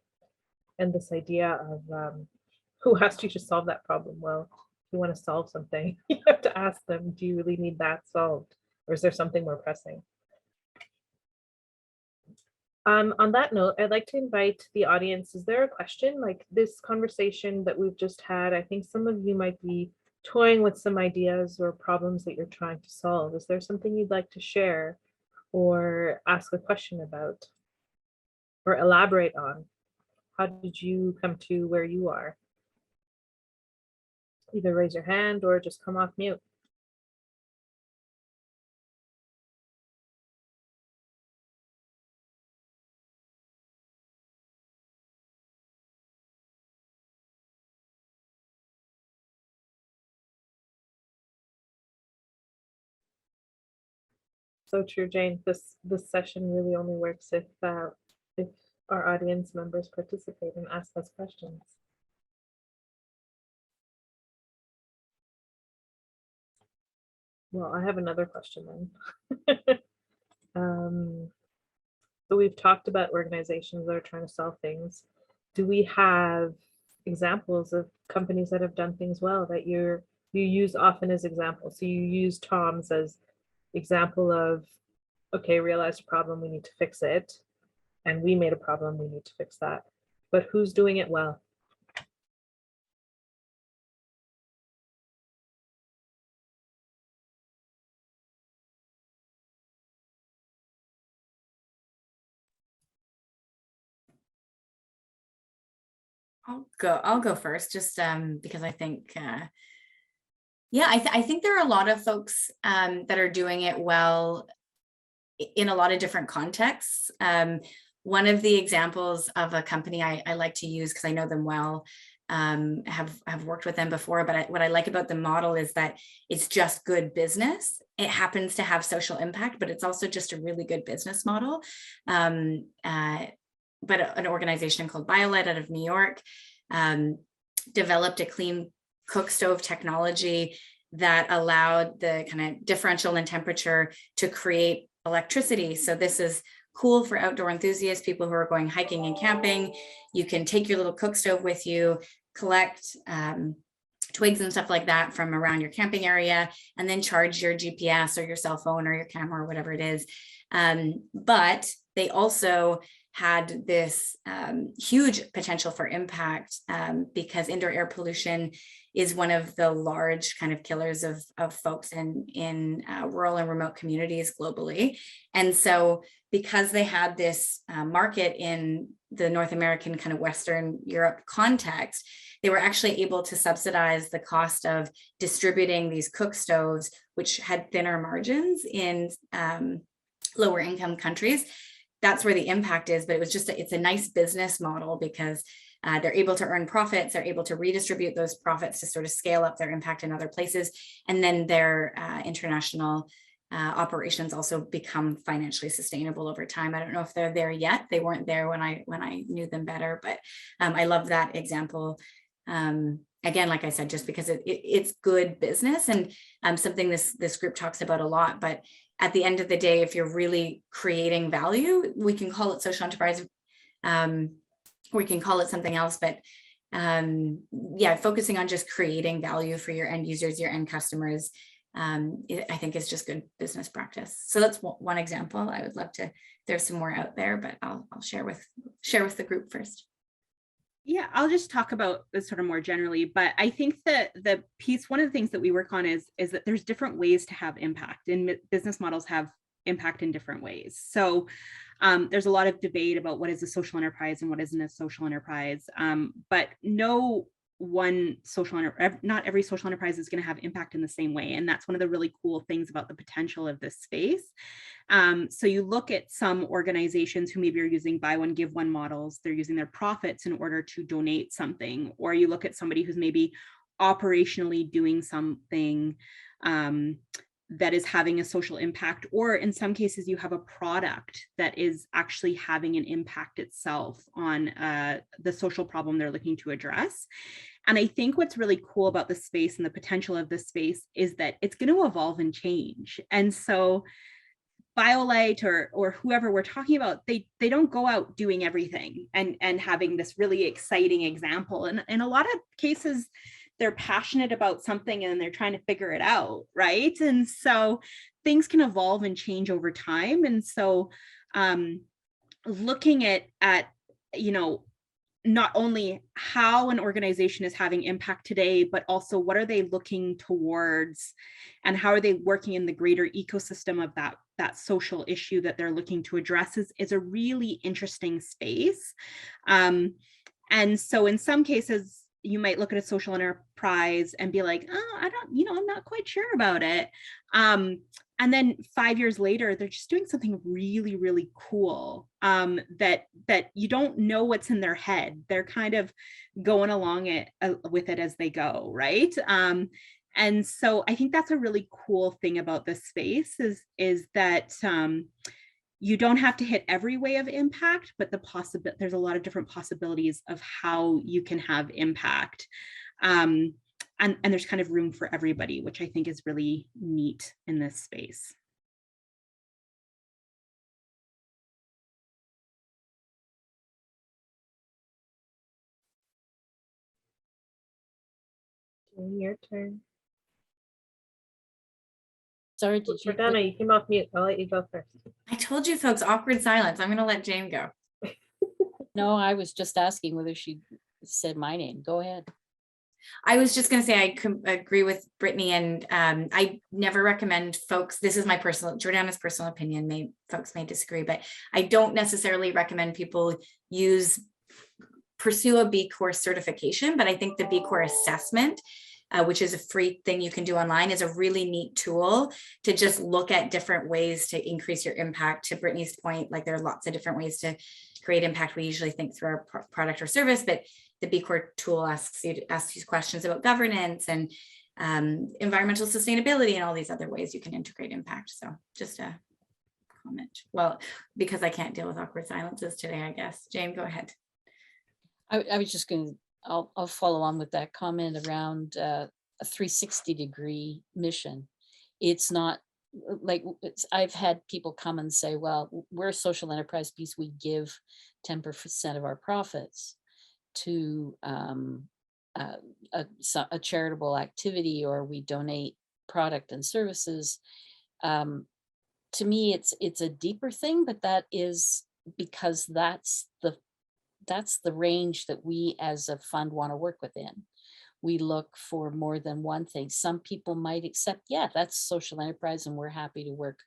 And this idea of who asked you to solve that problem? Well, if you want to solve something, you have to ask them, do you really need that solved? Or is there something more pressing? On that note, I'd like to invite the audience. Is there a question like this conversation that we've just had? I think some of you might be toying with some ideas or problems that you're trying to solve. Is there something you'd like to share or ask a question about or elaborate on? How did you come to where you are? Either raise your hand or just come off mute. So true, Jane. This session really only works if our audience members participate and ask us questions. Well, I have another question then. So we've talked about organizations that are trying to solve things. Do we have examples of companies that have done things well that you use often as examples? So you use Tom's as example of, okay, realized a problem, we need to fix it. And we made a problem, we need to fix that. But who's doing it well? I'll go first, just because I think yeah, I think there are a lot of folks that are doing it well in a lot of different contexts. One of the examples of a company I like to use because I know them well, have worked with them before, but what I like about the model is that it's just good business. It happens to have social impact, but it's also just a really good business model. But an organization called BioLite out of New York developed a clean cook stove technology that allowed the kind of differential in temperature to create electricity. So this is cool for outdoor enthusiasts, people who are going hiking and camping. You can take your little cook stove with you, collect twigs and stuff like that from around your camping area, and then charge your GPS or your cell phone or your camera or whatever it is. But they also had this huge potential for impact because indoor air pollution is one of the large kind of killers of folks in rural and remote communities globally. And so because they had this market in the North American kind of Western Europe context, they were actually able to subsidize the cost of distributing these cook stoves, which had thinner margins in lower income countries. That's where the impact is, but it's a nice business model because they're able to earn profits, they're able to redistribute those profits to sort of scale up their impact in other places. And then their international operations also become financially sustainable over time. I don't know if they're there yet. They weren't there when I knew them better, but I love that example. Again, like I said, just because it's good business and something this group talks about a lot, but at the end of the day, if you're really creating value, we can call it social enterprise, we can call it something else, but yeah, focusing on just creating value for your end users, your end customers, I think is just good business practice. So that's one example. I would love to, there's some more out there, but I'll share with the group first. Yeah, I'll just talk about this sort of more generally, but I think that the piece, one of the things that we work on is that there's different ways to have impact, and business models have impact in different ways. So there's a lot of debate about what is a social enterprise and what isn't a social enterprise, but no one social not every social enterprise is going to have impact in the same way, and that's one of the really cool things about the potential of this space. So you look at some organizations who maybe are using buy one, give one models, they're using their profits in order to donate something, or you look at somebody who's maybe operationally doing something that is having a social impact, or in some cases you have a product that is actually having an impact itself on the social problem they're looking to address. And I think what's really cool about this space and the potential of this space is that it's going to evolve and change. And so BioLite or whoever we're talking about, they don't go out doing everything and having this really exciting example. And in a lot of cases, they're passionate about something and they're trying to figure it out, right? And so things can evolve and change over time. And so looking at not only how an organization is having impact today, but also what are they looking towards and how are they working in the greater ecosystem of that social issue that they're looking to address is a really interesting space. And so in some cases, you might look at a social enterprise and be like, oh, I'm not quite sure about it. And then 5 years later, they're just doing something really, really cool that you don't know what's in their head. They're kind of going along with it as they go, right? And so I think that's a really cool thing about this space is that you don't have to hit every way of impact, but there's a lot of different possibilities of how you can have impact. And there's kind of room for everybody, which I think is really neat in this space. Your turn. Sorry, did you? Jordana, you came off mute. I'll let you go first. I told you folks, awkward silence. I'm going to let Jane go. No, I was just asking whether she said my name. Go ahead. I was just going to say I agree with Brittany, and I never recommend folks. This is my Jordana's personal opinion. Folks may disagree, but I don't necessarily recommend people pursue a B Corp certification. But I think the B Corp assessment, which is a free thing you can do online, is a really neat tool to just look at different ways to increase your impact. To Brittany's point, like there are lots of different ways to create impact. We usually think through our product or service, but the B Corp tool asks you questions about governance and environmental sustainability and all these other ways you can integrate impact. So just a comment. Well, because I can't deal with awkward silences today, I guess. Jane, go ahead. I was just going to, I'll follow on with that comment around a 360-degree mission. It's not like I've had people come and say, well, we're a social enterprise piece. We give 10% of our profits to a charitable activity, or we donate product and services. To me, it's a deeper thing, but that is because that's the range that we as a fund want to work within. We look for more than one thing. Some people might accept, yeah, that's social enterprise, and we're happy to work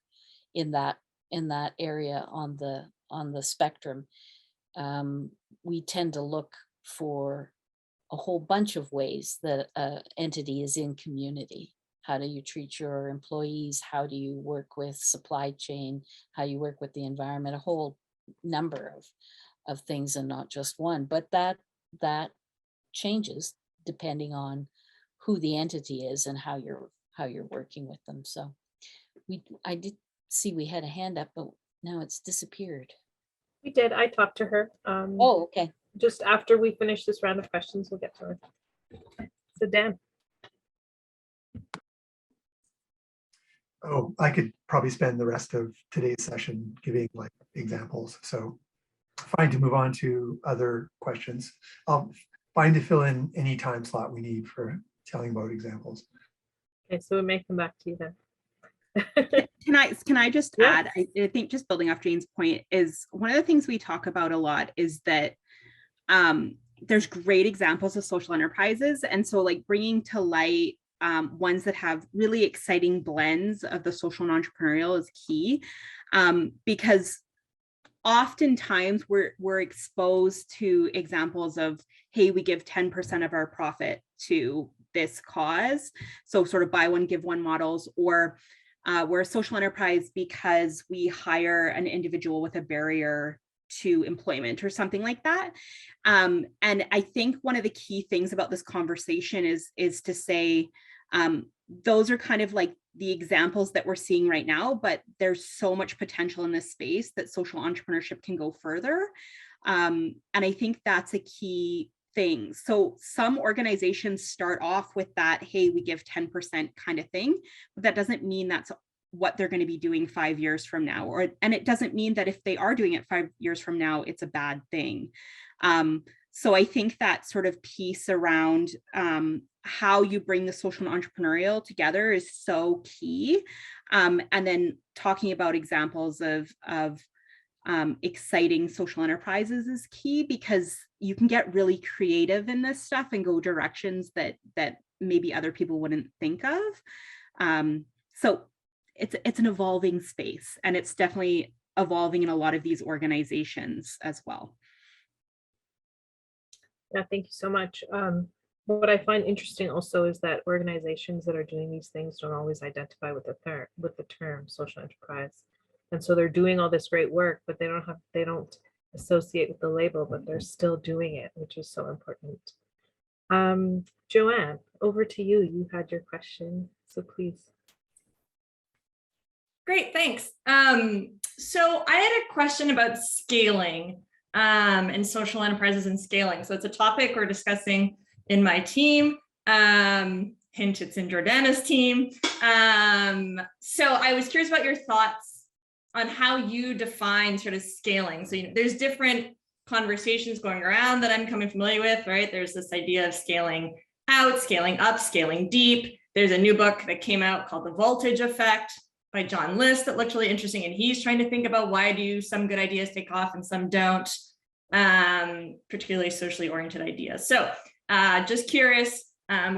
in that area on the spectrum. We tend to look for a whole bunch of ways that an entity is in community. How do you treat your employees? How do you work with supply chain? How you work with the environment? A whole number of things, and not just one. But that changes depending on who the entity is and how you're working with them. So I did see we had a hand up, but now it's disappeared. We did. I talked to her. Oh, okay. Just after we finish this round of questions, we'll get to her. So Dan. Oh, I could probably spend the rest of today's session giving like examples. So fine to move on to other questions. Fine to fill in any time slot we need for telling about examples. Okay, so we may come back to you then. Can I just Yeah. add, I think just building off Jane's point, is one of the things we talk about a lot is that there's great examples of social enterprises. And so like bringing to light ones that have really exciting blends of the social and entrepreneurial is key, because oftentimes we're exposed to examples of, hey, we give 10% of our profit to this cause. So sort of buy one, give one models, or we're a social enterprise because we hire an individual with a barrier to employment or something like that. And I think one of the key things about this conversation is to say, those are kind of like the examples that we're seeing right now, but there's so much potential in this space that social entrepreneurship can go further. And I think that's a key thing. So some organizations start off with that, hey, we give 10% kind of thing, but that doesn't mean that's what they're going to be doing 5 years from now. And it doesn't mean that if they are doing it 5 years from now, it's a bad thing. So I think that sort of piece around how you bring the social and entrepreneurial together is so key. And then talking about examples of exciting social enterprises is key, because you can get really creative in this stuff and go directions that maybe other people wouldn't think of. So it's an evolving space, and it's definitely evolving in a lot of these organizations as well. Yeah, thank you so much. What I find interesting also is that organizations that are doing these things don't always identify with the term social enterprise. And so they're doing all this great work, but they don't associate with the label, but they're still doing it, which is so important. Joanne, over to you. You had your question, so please. Great, thanks. So I had a question about scaling and social enterprises and scaling. So it's a topic we're discussing in my team. Hint, it's in Jordana's team. So I was curious about your thoughts on how you define sort of scaling. So there's different conversations going around that I'm becoming familiar with, right? There's this idea of scaling out, scaling up, scaling deep. There's a new book that came out called The Voltage Effect by John List that looked really interesting. And he's trying to think about why do some good ideas take off and some don't, particularly socially oriented ideas. So just curious,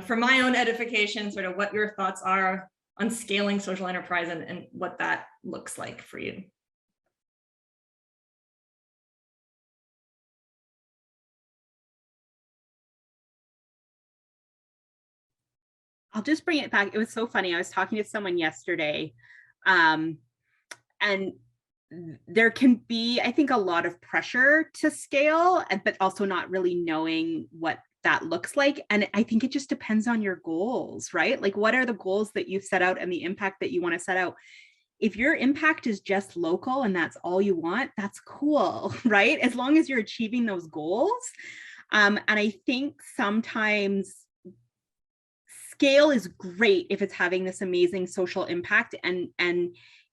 for my own edification, sort of what your thoughts are on scaling social enterprise and what that looks like for you. I'll just bring it back. It was so funny. I was talking to someone yesterday, and there can be, I think, a lot of pressure to scale, but also not really knowing what that looks like. And I think it just depends on your goals, right? Like, what are the goals that you've set out and the impact that you want to set out? If your impact is just local and that's all you want, that's cool, right? As long as you're achieving those goals. And I think sometimes scale is great if it's having this amazing social impact, and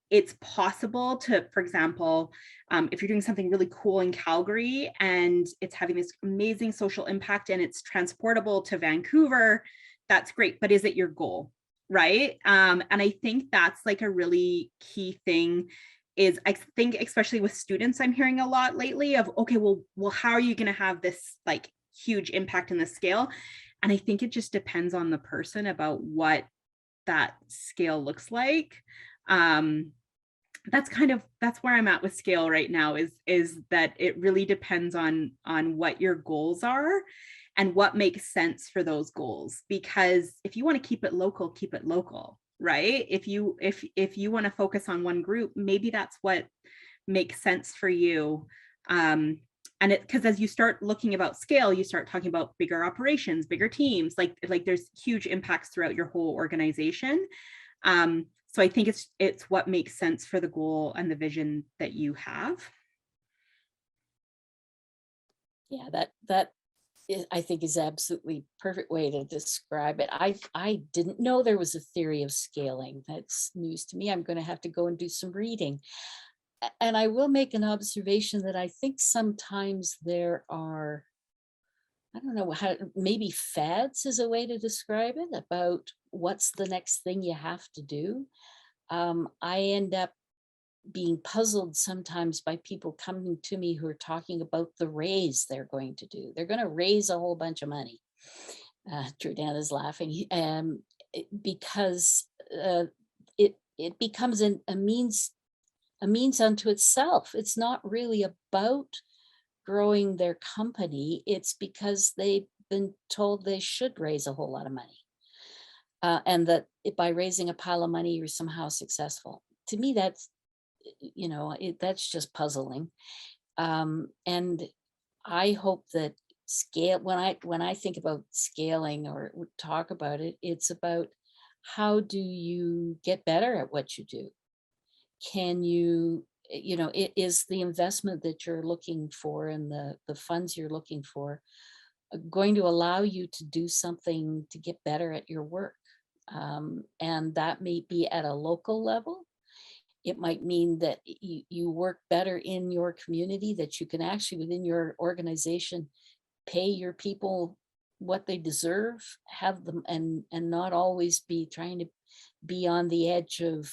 it's possible to, for example, if you're doing something really cool in Calgary and it's having this amazing social impact and it's transportable to Vancouver, that's great. But is it your goal, right? And I think that's like a really key thing. Is I think especially with students, I'm hearing a lot lately of, okay, well, how are you going to have this like huge impact in the scale? And I think it just depends on the person about what that scale looks like. That's where I'm at with scale right now, is that it really depends on what your goals are and what makes sense for those goals. Because if you want to keep it local, right? If you want to focus on one group, maybe that's what makes sense for you. And because as you start looking about scale, you start talking about bigger operations, bigger teams, like there's huge impacts throughout your whole organization. So I think it's what makes sense for the goal and the vision that you have. Yeah, that is, I think, is absolutely perfect way to describe it. I didn't know there was a theory of scaling. That's news to me. I'm going to have to go and do some reading. And I will make an observation that I think sometimes there are, I don't know how, maybe fads is a way to describe it, about what's the next thing you have to do. I end up being puzzled sometimes by people coming to me who are talking about the raise they're going to do. They're going to raise a whole bunch of money. Jordana's laughing because it becomes a means unto itself. It's not really about growing their company. It's because they've been told they should raise a whole lot of money. And that by raising a pile of money, you're somehow successful. To me, that's, that's just puzzling. And I hope that scale, when I think about scaling or talk about it, it's about how do you get better at what you do? Can you, it is the investment that you're looking for and the funds you're looking for going to allow you to do something to get better at your work? And that may be at a local level. It might mean that you work better in your community, that you can actually within your organization pay your people what they deserve, have them and not always be trying to be on the edge of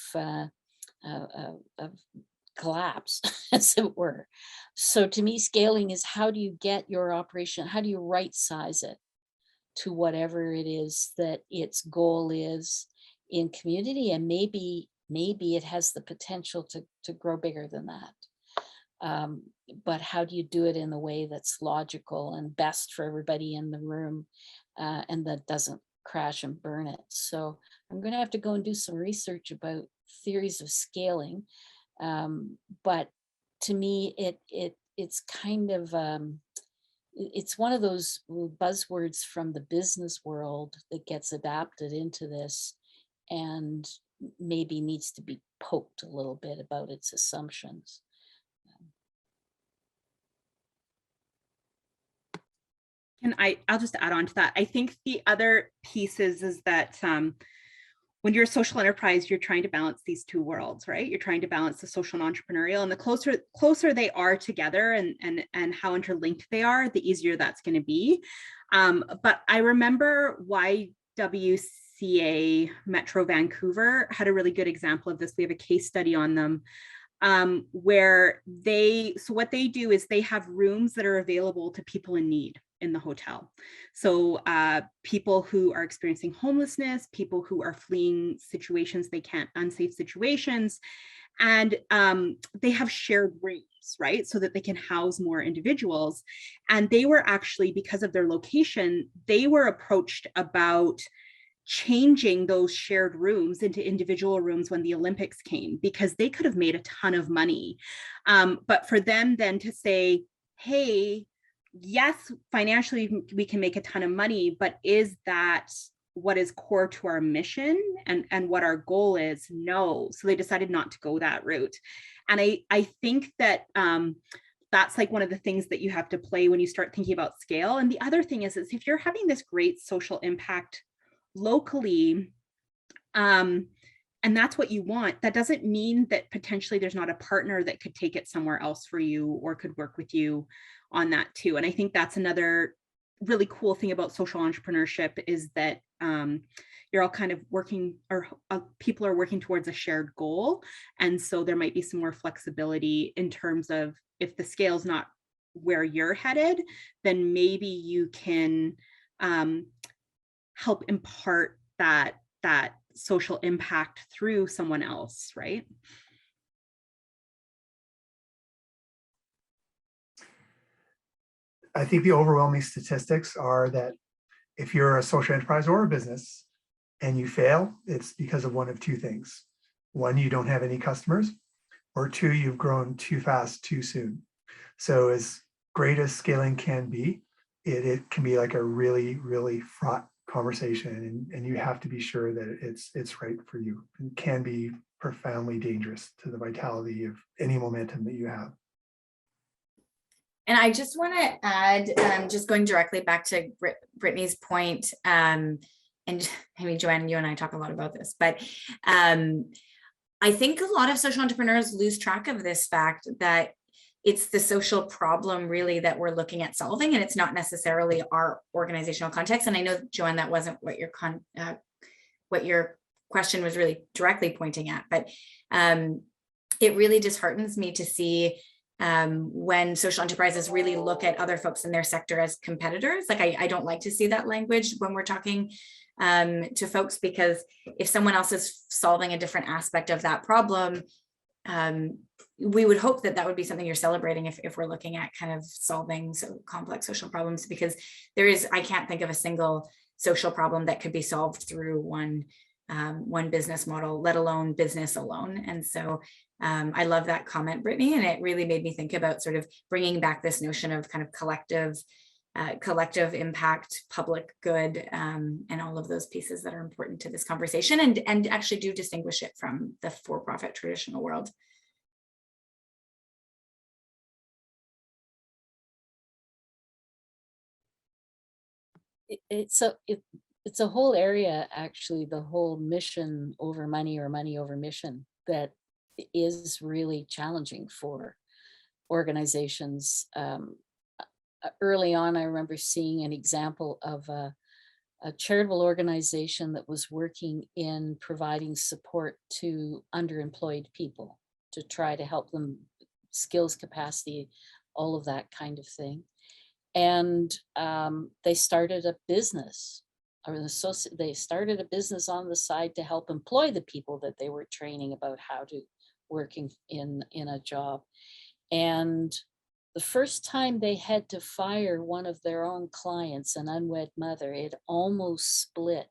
collapse, as it were. So to me, scaling is how do you get your operation, how do you right size it to whatever it is that its goal is in community, and maybe it has the potential to grow bigger than that. But how do you do it in a way that's logical and best for everybody in the room, and that doesn't crash and burn it? So I'm going to have to go and do some research about theories of scaling. But to me, it's kind of, it's one of those buzzwords from the business world that gets adapted into this and maybe needs to be poked a little bit about its assumptions. And I'll just add on to that. I think the other piece is that when you're a social enterprise, you're trying to balance these two worlds, right? You're trying to balance the social and entrepreneurial, and the closer they are together and how interlinked they are, the easier that's going to be. But I remember YWCA Metro Vancouver had a really good example of this. We have a case study on them where what they do is they have rooms that are available to people in need in the hotel. So people who are experiencing homelessness, people who are fleeing situations they can't, unsafe situations, and they have shared rooms, right? So that they can house more individuals. And they were actually, because of their location, they were approached about changing those shared rooms into individual rooms when the Olympics came, because they could have made a ton of money. But for them then to say, hey, yes, financially we can make a ton of money, but is that what is core to our mission and what our goal is? No. So they decided not to go that route. And I think that that's like one of the things that you have to play when you start thinking about scale. And the other thing is if you're having this great social impact locally, and that's what you want, that doesn't mean that potentially there's not a partner that could take it somewhere else for you or could work with you on that too. And I think that's another really cool thing about social entrepreneurship is that you're all kind of working, or people are working towards a shared goal. And so there might be some more flexibility in terms of if the scale's not where you're headed, then maybe you can help impart that social impact through someone else, right? I think the overwhelming statistics are that if you're a social enterprise or a business and you fail, it's because of one of two things. One, you don't have any customers, or two, you've grown too fast too soon. So as great as scaling can be, it can be like a really, really fraught conversation, and you have to be sure that it's right for you. It can be profoundly dangerous to the vitality of any momentum that you have. And I just want to add, just going directly back to Brittany's point, and I mean, Joanne, you and I talk a lot about this, but I think a lot of social entrepreneurs lose track of this fact that it's the social problem really that we're looking at solving, and it's not necessarily our organizational context. And I know, Joanne, that wasn't what your question was really directly pointing at, but it really disheartens me to see when social enterprises really look at other folks in their sector as competitors. Like I don't like to see that language when we're talking to folks, because if someone else is solving a different aspect of that problem, we would hope that that would be something you're celebrating if we're looking at kind of solving so complex social problems, because I can't think of a single social problem that could be solved through one business model, let alone business alone. And so I love that comment, Brittany, and it really made me think about sort of bringing back this notion of kind of collective impact, public good, and all of those pieces that are important to this conversation, and actually do distinguish it from the for-profit traditional world. It's a whole area, actually, the whole mission over money or money over mission, that is really challenging for organizations. Early on, I remember seeing an example of a charitable organization that was working in providing support to underemployed people to try to help them, skills, capacity, all of that kind of thing. And they started a business, or they started a business on the side to help employ the people that they were training about how to work in a job. And the first time they had to fire one of their own clients, an unwed mother, it almost split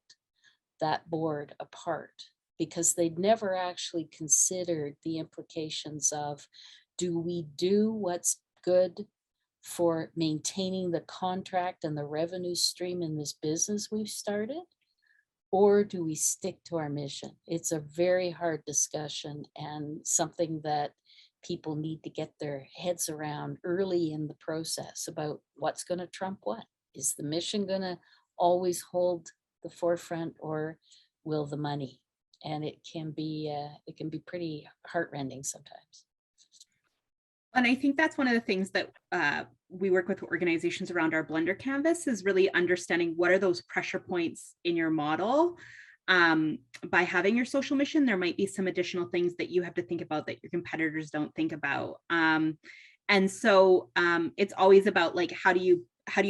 that board apart, because they'd never actually considered the implications of, do we do what's good for maintaining the contract and the revenue stream in this business we've started, or do we stick to our mission? It's a very hard discussion, and something that people need to get their heads around early in the process about what's going to trump what. Is the mission going to always hold the forefront, or will the money? And it can be pretty heartrending sometimes. And I think that's one of the things that we work with organizations around our Blender Canvas, is really understanding what are those pressure points in your model. By having your social mission, there might be some additional things that you have to think about that your competitors don't think about. And so it's always about, like, how do you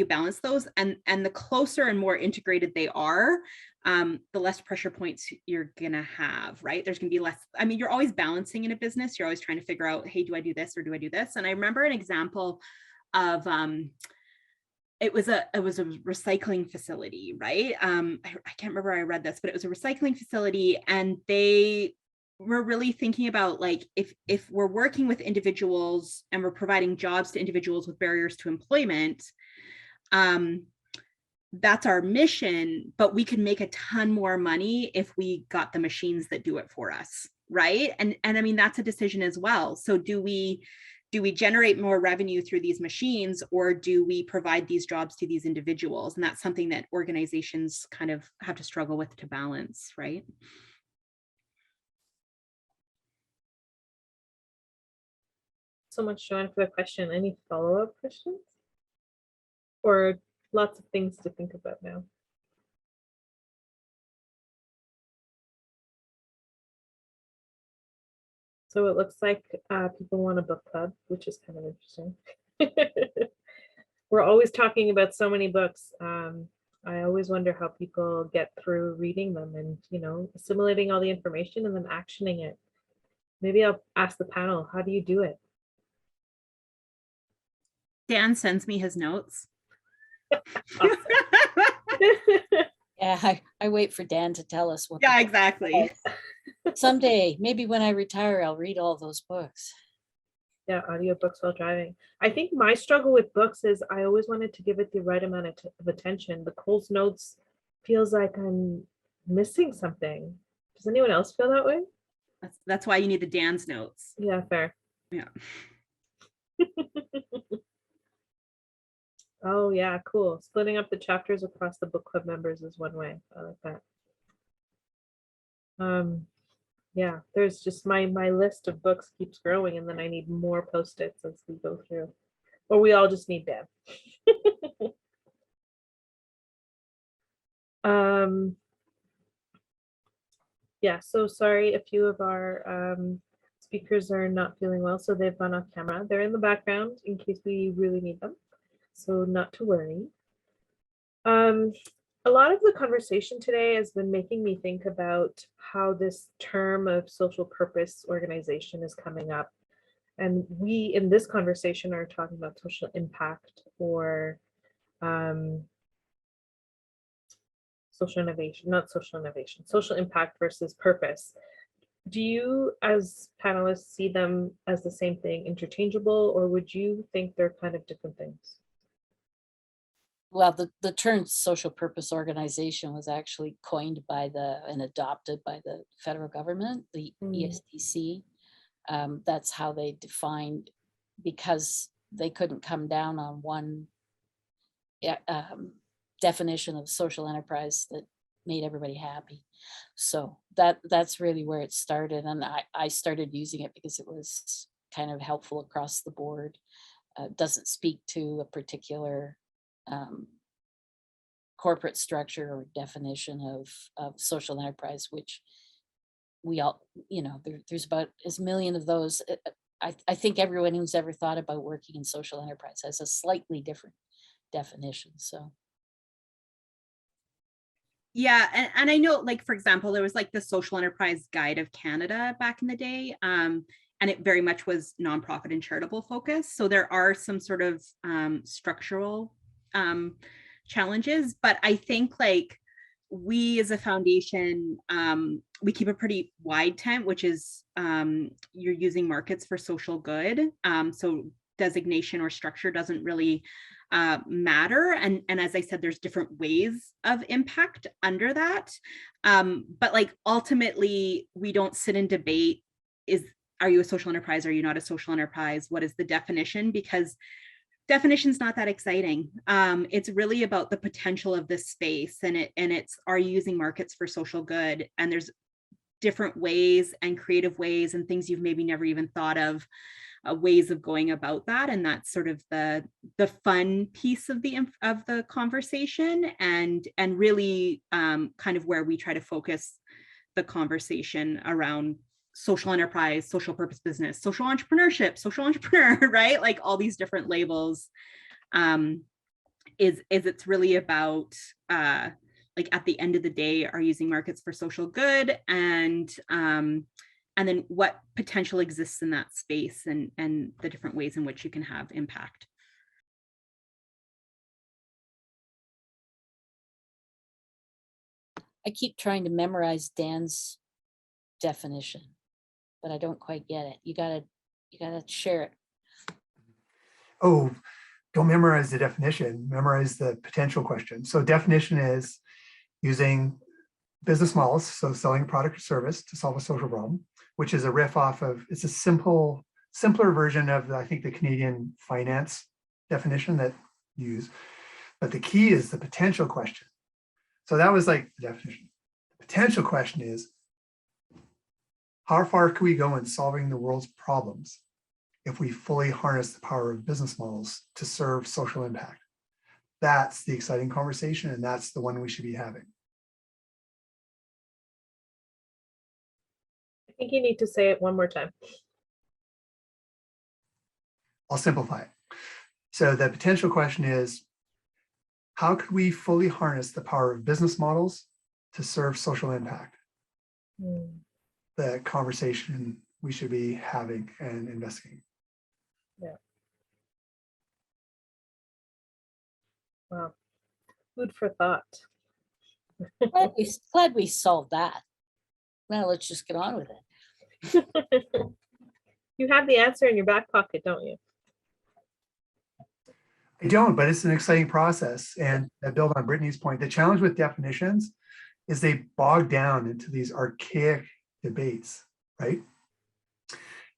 balance those? And the closer and more integrated they are, the less pressure points you're gonna have, right? There's gonna be less, I mean, you're always balancing in a business. You're always trying to figure out, hey, do I do this or do I do this? And I remember an example of, it was a recycling facility, right? I can't remember where I read this, but it was a recycling facility, and they were really thinking about, like, if we're working with individuals and we're providing jobs to individuals with barriers to employment, that's our mission, but we could make a ton more money if we got the machines that do it for us, right? And I mean, that's a decision as well. So do we generate more revenue through these machines, or do we provide these jobs to these individuals? And that's something that organizations kind of have to struggle with to balance, right? So much, Joanne, for the question. Any follow-up questions? Or lots of things to think about now? So it looks like people want a book club, which is kind of interesting. We're always talking about so many books. I always wonder how people get through reading them and, assimilating all the information and then actioning it. Maybe I'll ask the panel, how do you do it? Dan sends me his notes. Yeah, I wait for Dan to tell us what. Yeah, exactly. Someday, maybe when I retire, I'll read all those books. Yeah, audiobooks while driving. I think my struggle with books is I always wanted to give it the right amount of attention. The Cole's Notes feels like I'm missing something. Does anyone else feel that way? That's why you need the Dan's notes. Yeah, fair. Yeah. Oh yeah, cool. Splitting up the chapters across the book club members is one way. I like that. Yeah, there's just my list of books keeps growing, and then I need more Post-its as we go through. Or we all just need them. Yeah, so sorry, a few of our speakers are not feeling well, so they've gone off camera. They're in the background in case we really need them, so not to worry. A lot of the conversation today has been making me think about how this term of social purpose organization is coming up. And we, in this conversation, are talking about social impact or social innovation, not social innovation, social impact versus purpose. Do you, as panelists, see them as the same thing, interchangeable, or would you think they're kind of different things? Well, the term social purpose organization was actually coined by and adopted by the federal government, the ESDC. That's how they defined, because they couldn't come down on one definition of social enterprise that made everybody happy. So that's really where it started. And I started using it because it was kind of helpful across the board. Doesn't speak to a particular corporate structure or definition of social enterprise, which we all, there's about as million of those. I think everyone who's ever thought about working in social enterprise has a slightly different definition. So yeah, and I know, like, for example, there was like the Social Enterprise Guide of Canada back in the day, and it very much was nonprofit and charitable focused. So there are some sort of structural challenges, but I think, like, we as a foundation, we keep a pretty wide tent, which is you're using markets for social good. So designation or structure doesn't really matter. And as I said, there's different ways of impact under that. But like, ultimately, we don't sit and debate, are you a social enterprise? Are you not a social enterprise? What is the definition? Because definition's not that exciting. It's really about the potential of this space, and it's, are you using markets for social good? And there's different ways and creative ways and things you've maybe never even thought of, ways of going about that. And that's sort of the fun piece of the conversation, and really kind of where we try to focus the conversation around social enterprise, social purpose business, social entrepreneurship, social entrepreneur, right? Like all these different labels. Is it's really about like, at the end of the day, are using markets for social good, and then what potential exists in that space, and the different ways in which you can have impact. I keep trying to memorize Dan's definition, but I don't quite get it. You gotta share it. Oh, don't memorize the definition, memorize the potential question. So definition is using business models, so selling a product or service to solve a social problem, which is a riff off of, it's a simpler version of, I think, the Canadian finance definition that you use. But the key is the potential question. So that was like the definition. The potential question is, how far can we go in solving the world's problems if we fully harness the power of business models to serve social impact? That's the exciting conversation, and that's the one we should be having. I think you need to say it one more time. I'll simplify it. So the potential question is, how could we fully harness the power of business models to serve social impact? The conversation we should be having and investigating. Yeah. Wow. Food for thought. Glad we solved that. Now let's just get on with it. You have the answer in your back pocket, don't you? I don't, but it's an exciting process. And I build on Brittany's point. The challenge with definitions is they bog down into these archaic debates, right?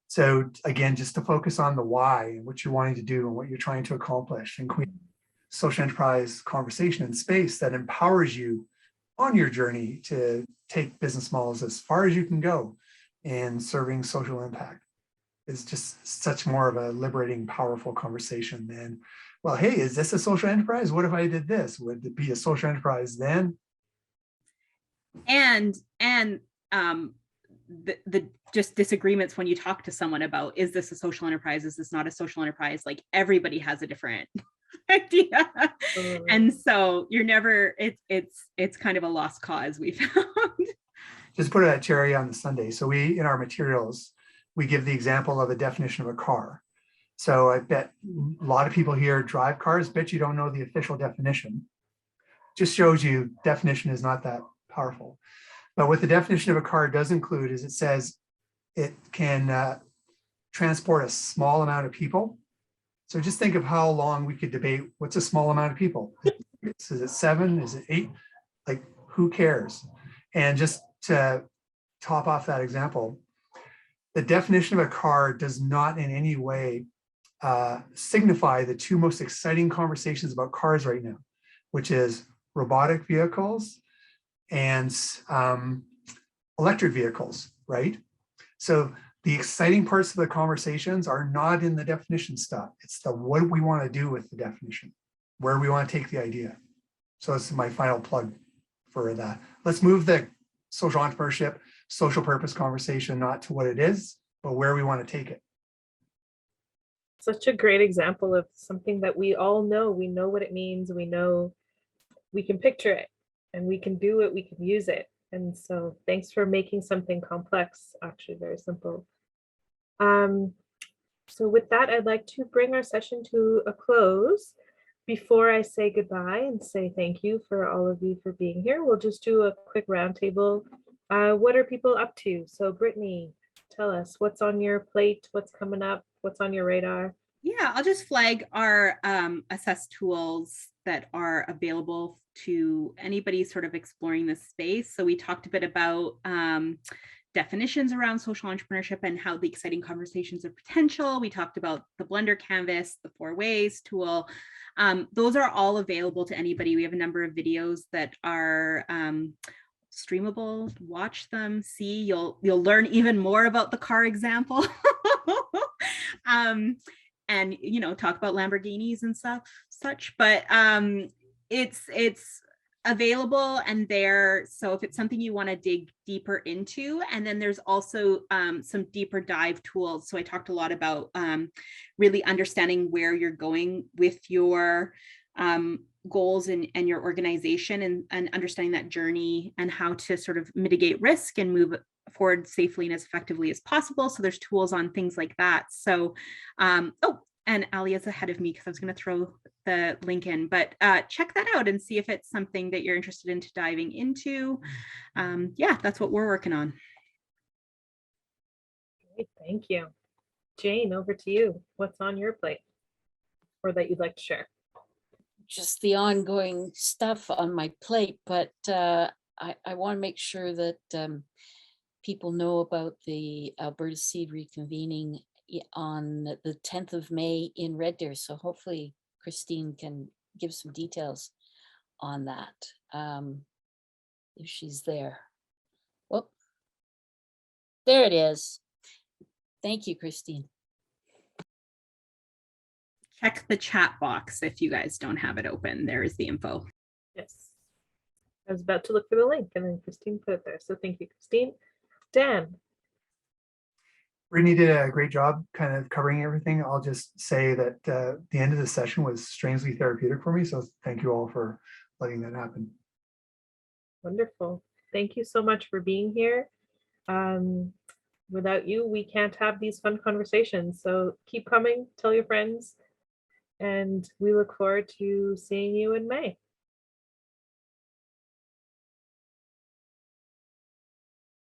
So again, just to focus on the why and what you're wanting to do and what you're trying to accomplish, and create social enterprise conversation and space that empowers you on your journey to take business models as far as you can go in serving social impact is just such more of a liberating, powerful conversation than, well, hey, is this a social enterprise? What if I did this? Would it be a social enterprise then? And the just disagreements when you talk to someone about, is this a social enterprise? Is this not a social enterprise? Like everybody has a different idea. And so you're never, it's kind of a lost cause, we found. Just put a cherry on the sundae. So we, in our materials, we give the example of a definition of a car. So I bet a lot of people here drive cars, bet you don't know the official definition. Just shows you definition is not that powerful. But what the definition of a car does include is it says it can transport a small amount of people. So just think of how long we could debate what's a small amount of people. Is it 7? Is it 8? Like, who cares? And just to top off that example, the definition of a car does not in any way signify the two most exciting conversations about cars right now, which is robotic vehicles and electric vehicles, right? So the exciting parts of the conversations are not in the definition stuff. It's the what we want to do with the definition, where we want to take the idea. So this is my final plug for that. Let's move the social entrepreneurship, social purpose conversation, not to what it is, but where we want to take it. Such a great example of something that we all know. We know what it means. We know we can picture it and we can do it. We can use it. And so thanks for making something complex actually very simple. So with that, I'd like to bring our session to a close. Before I say goodbye and say thank you for all of you for being here, we'll just do a quick roundtable. What are people up to? So Brittany, tell us what's on your plate, what's coming up, what's on your radar? Yeah, I'll just flag our assess tools that are available to anybody sort of exploring this space. So we talked a bit about definitions around social entrepreneurship and how the exciting conversations of potential. We talked about the Blender Canvas, the 4 Ways tool. Those are all available to anybody. We have a number of videos that are streamable. Watch them, see, you'll learn even more about the car example. And you know, talk about Lamborghinis and such, but it's available and there. So if it's something you want to dig deeper into, and then there's also some deeper dive tools. So I talked a lot about really understanding where you're going with your goals and your organization, and understanding that journey and how to sort of mitigate risk and move forward safely and as effectively as possible. So there's tools on things like that. So, oh, and Ali is ahead of me because I was going to throw the link in, but check that out and see if it's something that you're interested in diving into. Yeah, that's what we're working on. Great, thank you. Jane, over to you. What's on your plate or that you'd like to share? Just the ongoing stuff on my plate, but I want to make sure that people know about the Alberta Seed reconvening on the 10th of May in Red Deer. So hopefully Christine can give some details on that if she's there. Well, there it is. Thank you, Christine. Check the chat box if you guys don't have it open. There is the info. Yes. I was about to look for the link and then Christine put it there. So thank you, Christine. Dan. Brittany did a great job kind of covering everything. I'll just say that the end of the session was strangely therapeutic for me. So thank you all for letting that happen. Wonderful. Thank you so much for being here. Without you, we can't have these fun conversations. So keep coming, tell your friends, and we look forward to seeing you in May.